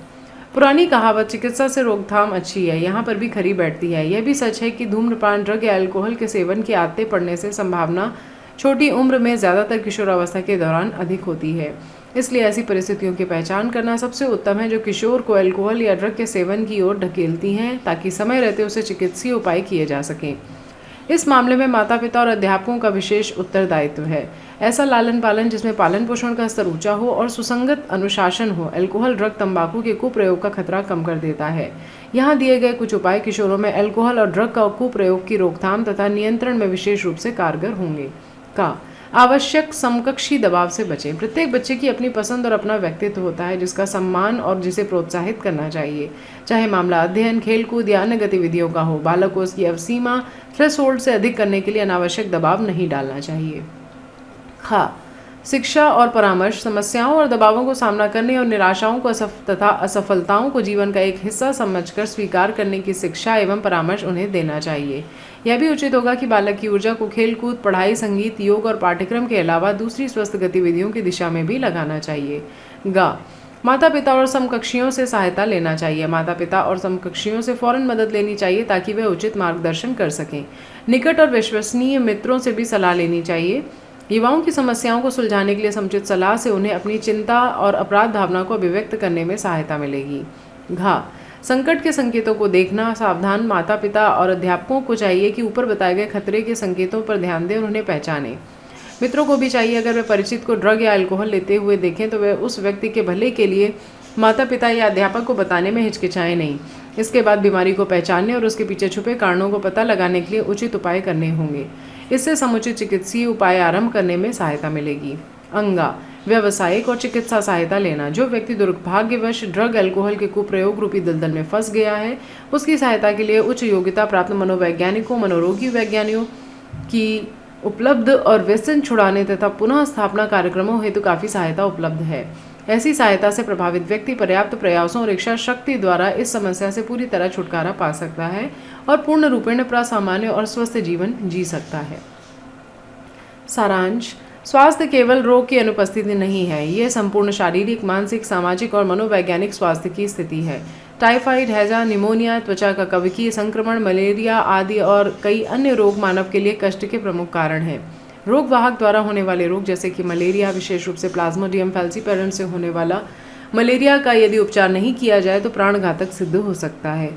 पुरानी कहावत चिकित्सा से रोकथाम अच्छी है यहाँ पर भी खरी बैठती है। यह भी सच है कि धूम्रपान, ड्रग या अल्कोहल के सेवन की आदतें पड़ने से संभावना छोटी उम्र में ज़्यादातर किशोरावस्था के दौरान अधिक होती है। इसलिए ऐसी परिस्थितियों की पहचान करना सबसे उत्तम है जो किशोर को अल्कोहल या ड्रग के सेवन की ओर ढकेलती हैं, ताकि समय रहते उसे चिकित्सीय उपाय किए जा सकें। इस मामले में माता पिता और अध्यापकों का विशेष उत्तरदायित्व है। ऐसा लालन पालन जिसमें पालन पोषण का स्तर ऊंचा हो और सुसंगत अनुशासन हो, अल्कोहल, ड्रग, तंबाकू के कुप्रयोग का खतरा कम कर देता है। यहाँ दिए गए कुछ उपाय किशोरों में अल्कोहल और ड्रग का कुप्रयोग की रोकथाम तथा नियंत्रण में विशेष रूप से कारगर होंगे। आवश्यक समकक्षी दबाव से बचें। प्रत्येक बच्चे की अपनी पसंद और अपना व्यक्तित्व होता है जिसका सम्मान और जिसे प्रोत्साहित करना चाहिए, चाहे मामला अध्ययन, खेलकूद या अन्य गतिविधियों का हो। बालक को उसकी अवसीमा थ्रेशोल्ड से अधिक करने के लिए अनावश्यक दबाव नहीं डालना चाहिए। शिक्षा और परामर्श। समस्याओं और दबावों को सामना करने और निराशाओं को तथा असफलताओं को जीवन का एक हिस्सा समझकर स्वीकार करने की शिक्षा एवं परामर्श उन्हें देना चाहिए। यह भी उचित होगा कि बालक की ऊर्जा को खेलकूद, पढ़ाई, संगीत, योग और पाठ्यक्रम के अलावा दूसरी स्वस्थ गतिविधियों की दिशा में भी लगाना चाहिए। माता पिता और समकक्षियों से सहायता लेना चाहिए। माता पिता और समकक्षियों से फौरन मदद लेनी चाहिए ताकि वे उचित मार्गदर्शन कर सकें। निकट और विश्वसनीय मित्रों से भी सलाह लेनी चाहिए। युवाओं की समस्याओं को सुलझाने के लिए समुचित सलाह से उन्हें अपनी चिंता और अपराध भावना को अभिव्यक्त करने में सहायता मिलेगी। संकट के संकेतों को देखना। सावधान माता पिता और अध्यापकों को चाहिए कि ऊपर बताए गए खतरे के संकेतों पर ध्यान दें और उन्हें पहचानें। मित्रों को भी चाहिए अगर वे परिचित को ड्रग या अल्कोहल लेते हुए देखें तो वे उस व्यक्ति के भले के लिए माता पिता या अध्यापक को बताने में हिचकिचाएं नहीं। इसके बाद बीमारी को पहचानने और उसके पीछे छुपे कारणों को पता लगाने के लिए उचित उपाय करने होंगे। इससे समुचित चिकित्सीय उपाय आरंभ करने में सहायता मिलेगी। व्यावसायिक और चिकित्सा सहायता लेना। जो व्यक्ति दुर्भाग्यवश ड्रग अल्कोहल के कुप्रयोग रूपी दलदल में फंस गया है, उसकी सहायता के लिए उच्च योग्यता प्राप्त मनोवैज्ञानिकों, मनोरोगी वैज्ञानिकों की उपलब्ध और व्यसन छुड़ाने तथा पुनः स्थापना कार्यक्रमों हेतु काफ़ी सहायता उपलब्ध है। ऐसी सहायता से प्रभावित व्यक्ति पर्याप्त प्रयासों और इच्छा शक्ति द्वारा इस समस्या से पूरी तरह छुटकारा पा सकता है और पूर्ण रूपेण प्रासामान्य और स्वस्थ जीवन जी सकता है। सारांश। स्वास्थ्य केवल रोग की अनुपस्थिति नहीं है, यह संपूर्ण शारीरिक, मानसिक, सामाजिक और मनोवैज्ञानिक स्वास्थ्य की स्थिति है। टाइफाइड, हैजा, निमोनिया, त्वचा का कवकीय संक्रमण, मलेरिया आदि और कई अन्य रोग मानव के लिए कष्ट के प्रमुख कारण हैं। रोग वाहक द्वारा होने वाले रोग जैसे कि मलेरिया, विशेष रूप से प्लाज्मोडियम फैल्सीपेरम से होने वाला मलेरिया का यदि उपचार नहीं किया जाए तो प्राणघातक सिद्ध हो सकता है।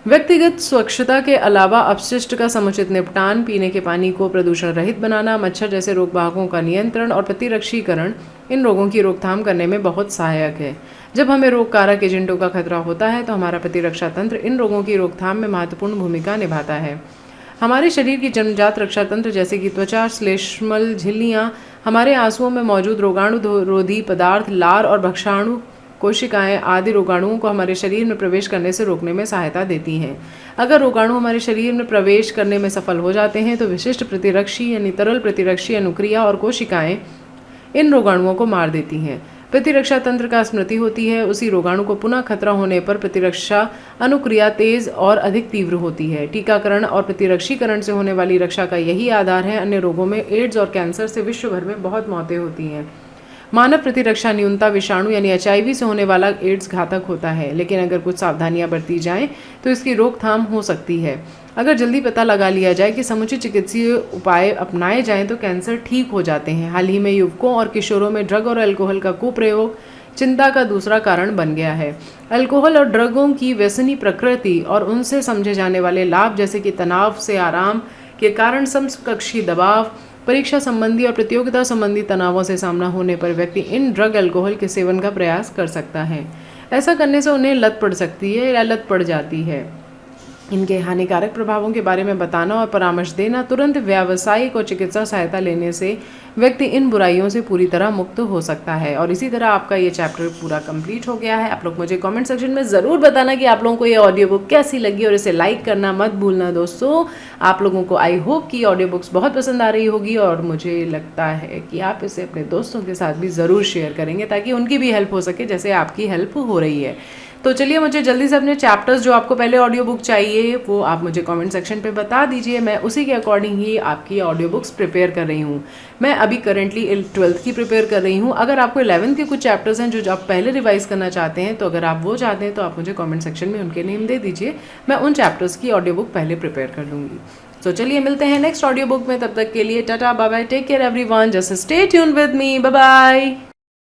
व्यक्तिगत स्वच्छता के अलावा अपशिष्ट का समुचित निपटान, पीने के पानी को प्रदूषण रहित बनाना, मच्छर जैसे रोग वाहकों का नियंत्रण और प्रतिरक्षीकरण इन रोगों की रोकथाम करने में बहुत सहायक है। जब हमें रोग कारक एजेंटों का खतरा होता है तो हमारा प्रतिरक्षा तंत्र इन रोगों की रोकथाम में महत्वपूर्ण भूमिका निभाता है। हमारे शरीर की जन्मजात रक्षा तंत्र जैसे कि त्वचा, श्लेष्मल झिल्लियाँ, हमारे आंसुओं में मौजूद रोगाणुरोधी पदार्थ, लार और भक्षाणु कोशिकाएं आदि रोगाणुओं को हमारे शरीर में प्रवेश करने से रोकने में सहायता देती हैं। अगर रोगाणु हमारे शरीर में प्रवेश करने में सफल हो जाते हैं तो विशिष्ट प्रतिरक्षी यानी तरल प्रतिरक्षी अनुक्रिया और कोशिकाएं इन रोगाणुओं को मार देती हैं। प्रतिरक्षा तंत्र का स्मृति होती है। उसी रोगाणु को पुनः खतरा होने पर प्रतिरक्षा अनुक्रिया तेज और अधिक तीव्र होती है। टीकाकरण और प्रतिरक्षीकरण से होने वाली रक्षा का यही आधार है। अन्य रोगों में एड्स और कैंसर से विश्व भर में बहुत मौतें होती हैं। मानव प्रतिरक्षा न्यूनता विषाणु यानी HIV से होने वाला एड्स घातक होता है, लेकिन अगर कुछ सावधानियां बरती जाएं तो इसकी रोकथाम हो सकती है। अगर जल्दी पता लगा लिया जाए कि समुचित चिकित्सीय उपाय अपनाए जाएं तो कैंसर ठीक हो जाते हैं। हाल ही में युवकों और किशोरों में ड्रग और अल्कोहल का कुप्रयोग चिंता का दूसरा कारण बन गया है। अल्कोहल और ड्रगों की व्यसनी प्रकृति और उनसे समझे जाने वाले लाभ जैसे कि तनाव से आराम के कारण समकक्षी दबाव, परीक्षा संबंधी और प्रतियोगिता संबंधी तनावों से सामना होने पर व्यक्ति इन ड्रग अल्कोहल के सेवन का प्रयास कर सकता है। ऐसा करने से उन्हें लत पड़ सकती है या लत पड़ जाती है। इनके हानिकारक प्रभावों के बारे में बताना और परामर्श देना, तुरंत व्यावसायिक और चिकित्सा सहायता लेने से व्यक्ति इन बुराइयों से पूरी तरह मुक्त हो सकता है। और इसी तरह आपका ये चैप्टर पूरा कंप्लीट हो गया है। आप लोग मुझे कमेंट सेक्शन में ज़रूर बताना कि आप लोगों को ये ऑडियो बुक कैसी लगी और इसे लाइक करना मत भूलना दोस्तों। आप लोगों को आई होप कि ऑडियो बुक्स बहुत पसंद आ रही होगी और मुझे लगता है कि आप इसे अपने दोस्तों के साथ भी ज़रूर शेयर करेंगे ताकि उनकी भी हेल्प हो सके जैसे आपकी हेल्प हो रही है। तो चलिए मुझे जल्दी से अपने चैप्टर्स जो आपको पहले ऑडियो बुक चाहिए वो आप मुझे कमेंट सेक्शन पे बता दीजिए। मैं उसी के अकॉर्डिंग ही आपकी ऑडियो बुक्स प्रिपेयर कर रही हूँ। मैं अभी करंटली 12th की प्रिपेयर कर रही हूँ। अगर आपको 11th के कुछ चैप्टर्स हैं जो आप पहले रिवाइज करना चाहते हैं तो अगर आप वो चाहते हैं तो आप मुझे कॉमेंट सेक्शन में उनके नेम दे दीजिए। मैं उन चैप्टर्स की ऑडियो बुक पहले प्रिपेयर कर लूँगी। तो चलिए मिलते हैं नेक्स्ट ऑडियो बुक में। तब तक के लिए tata bye bye, take care everyone, just stay tuned with me, bye bye.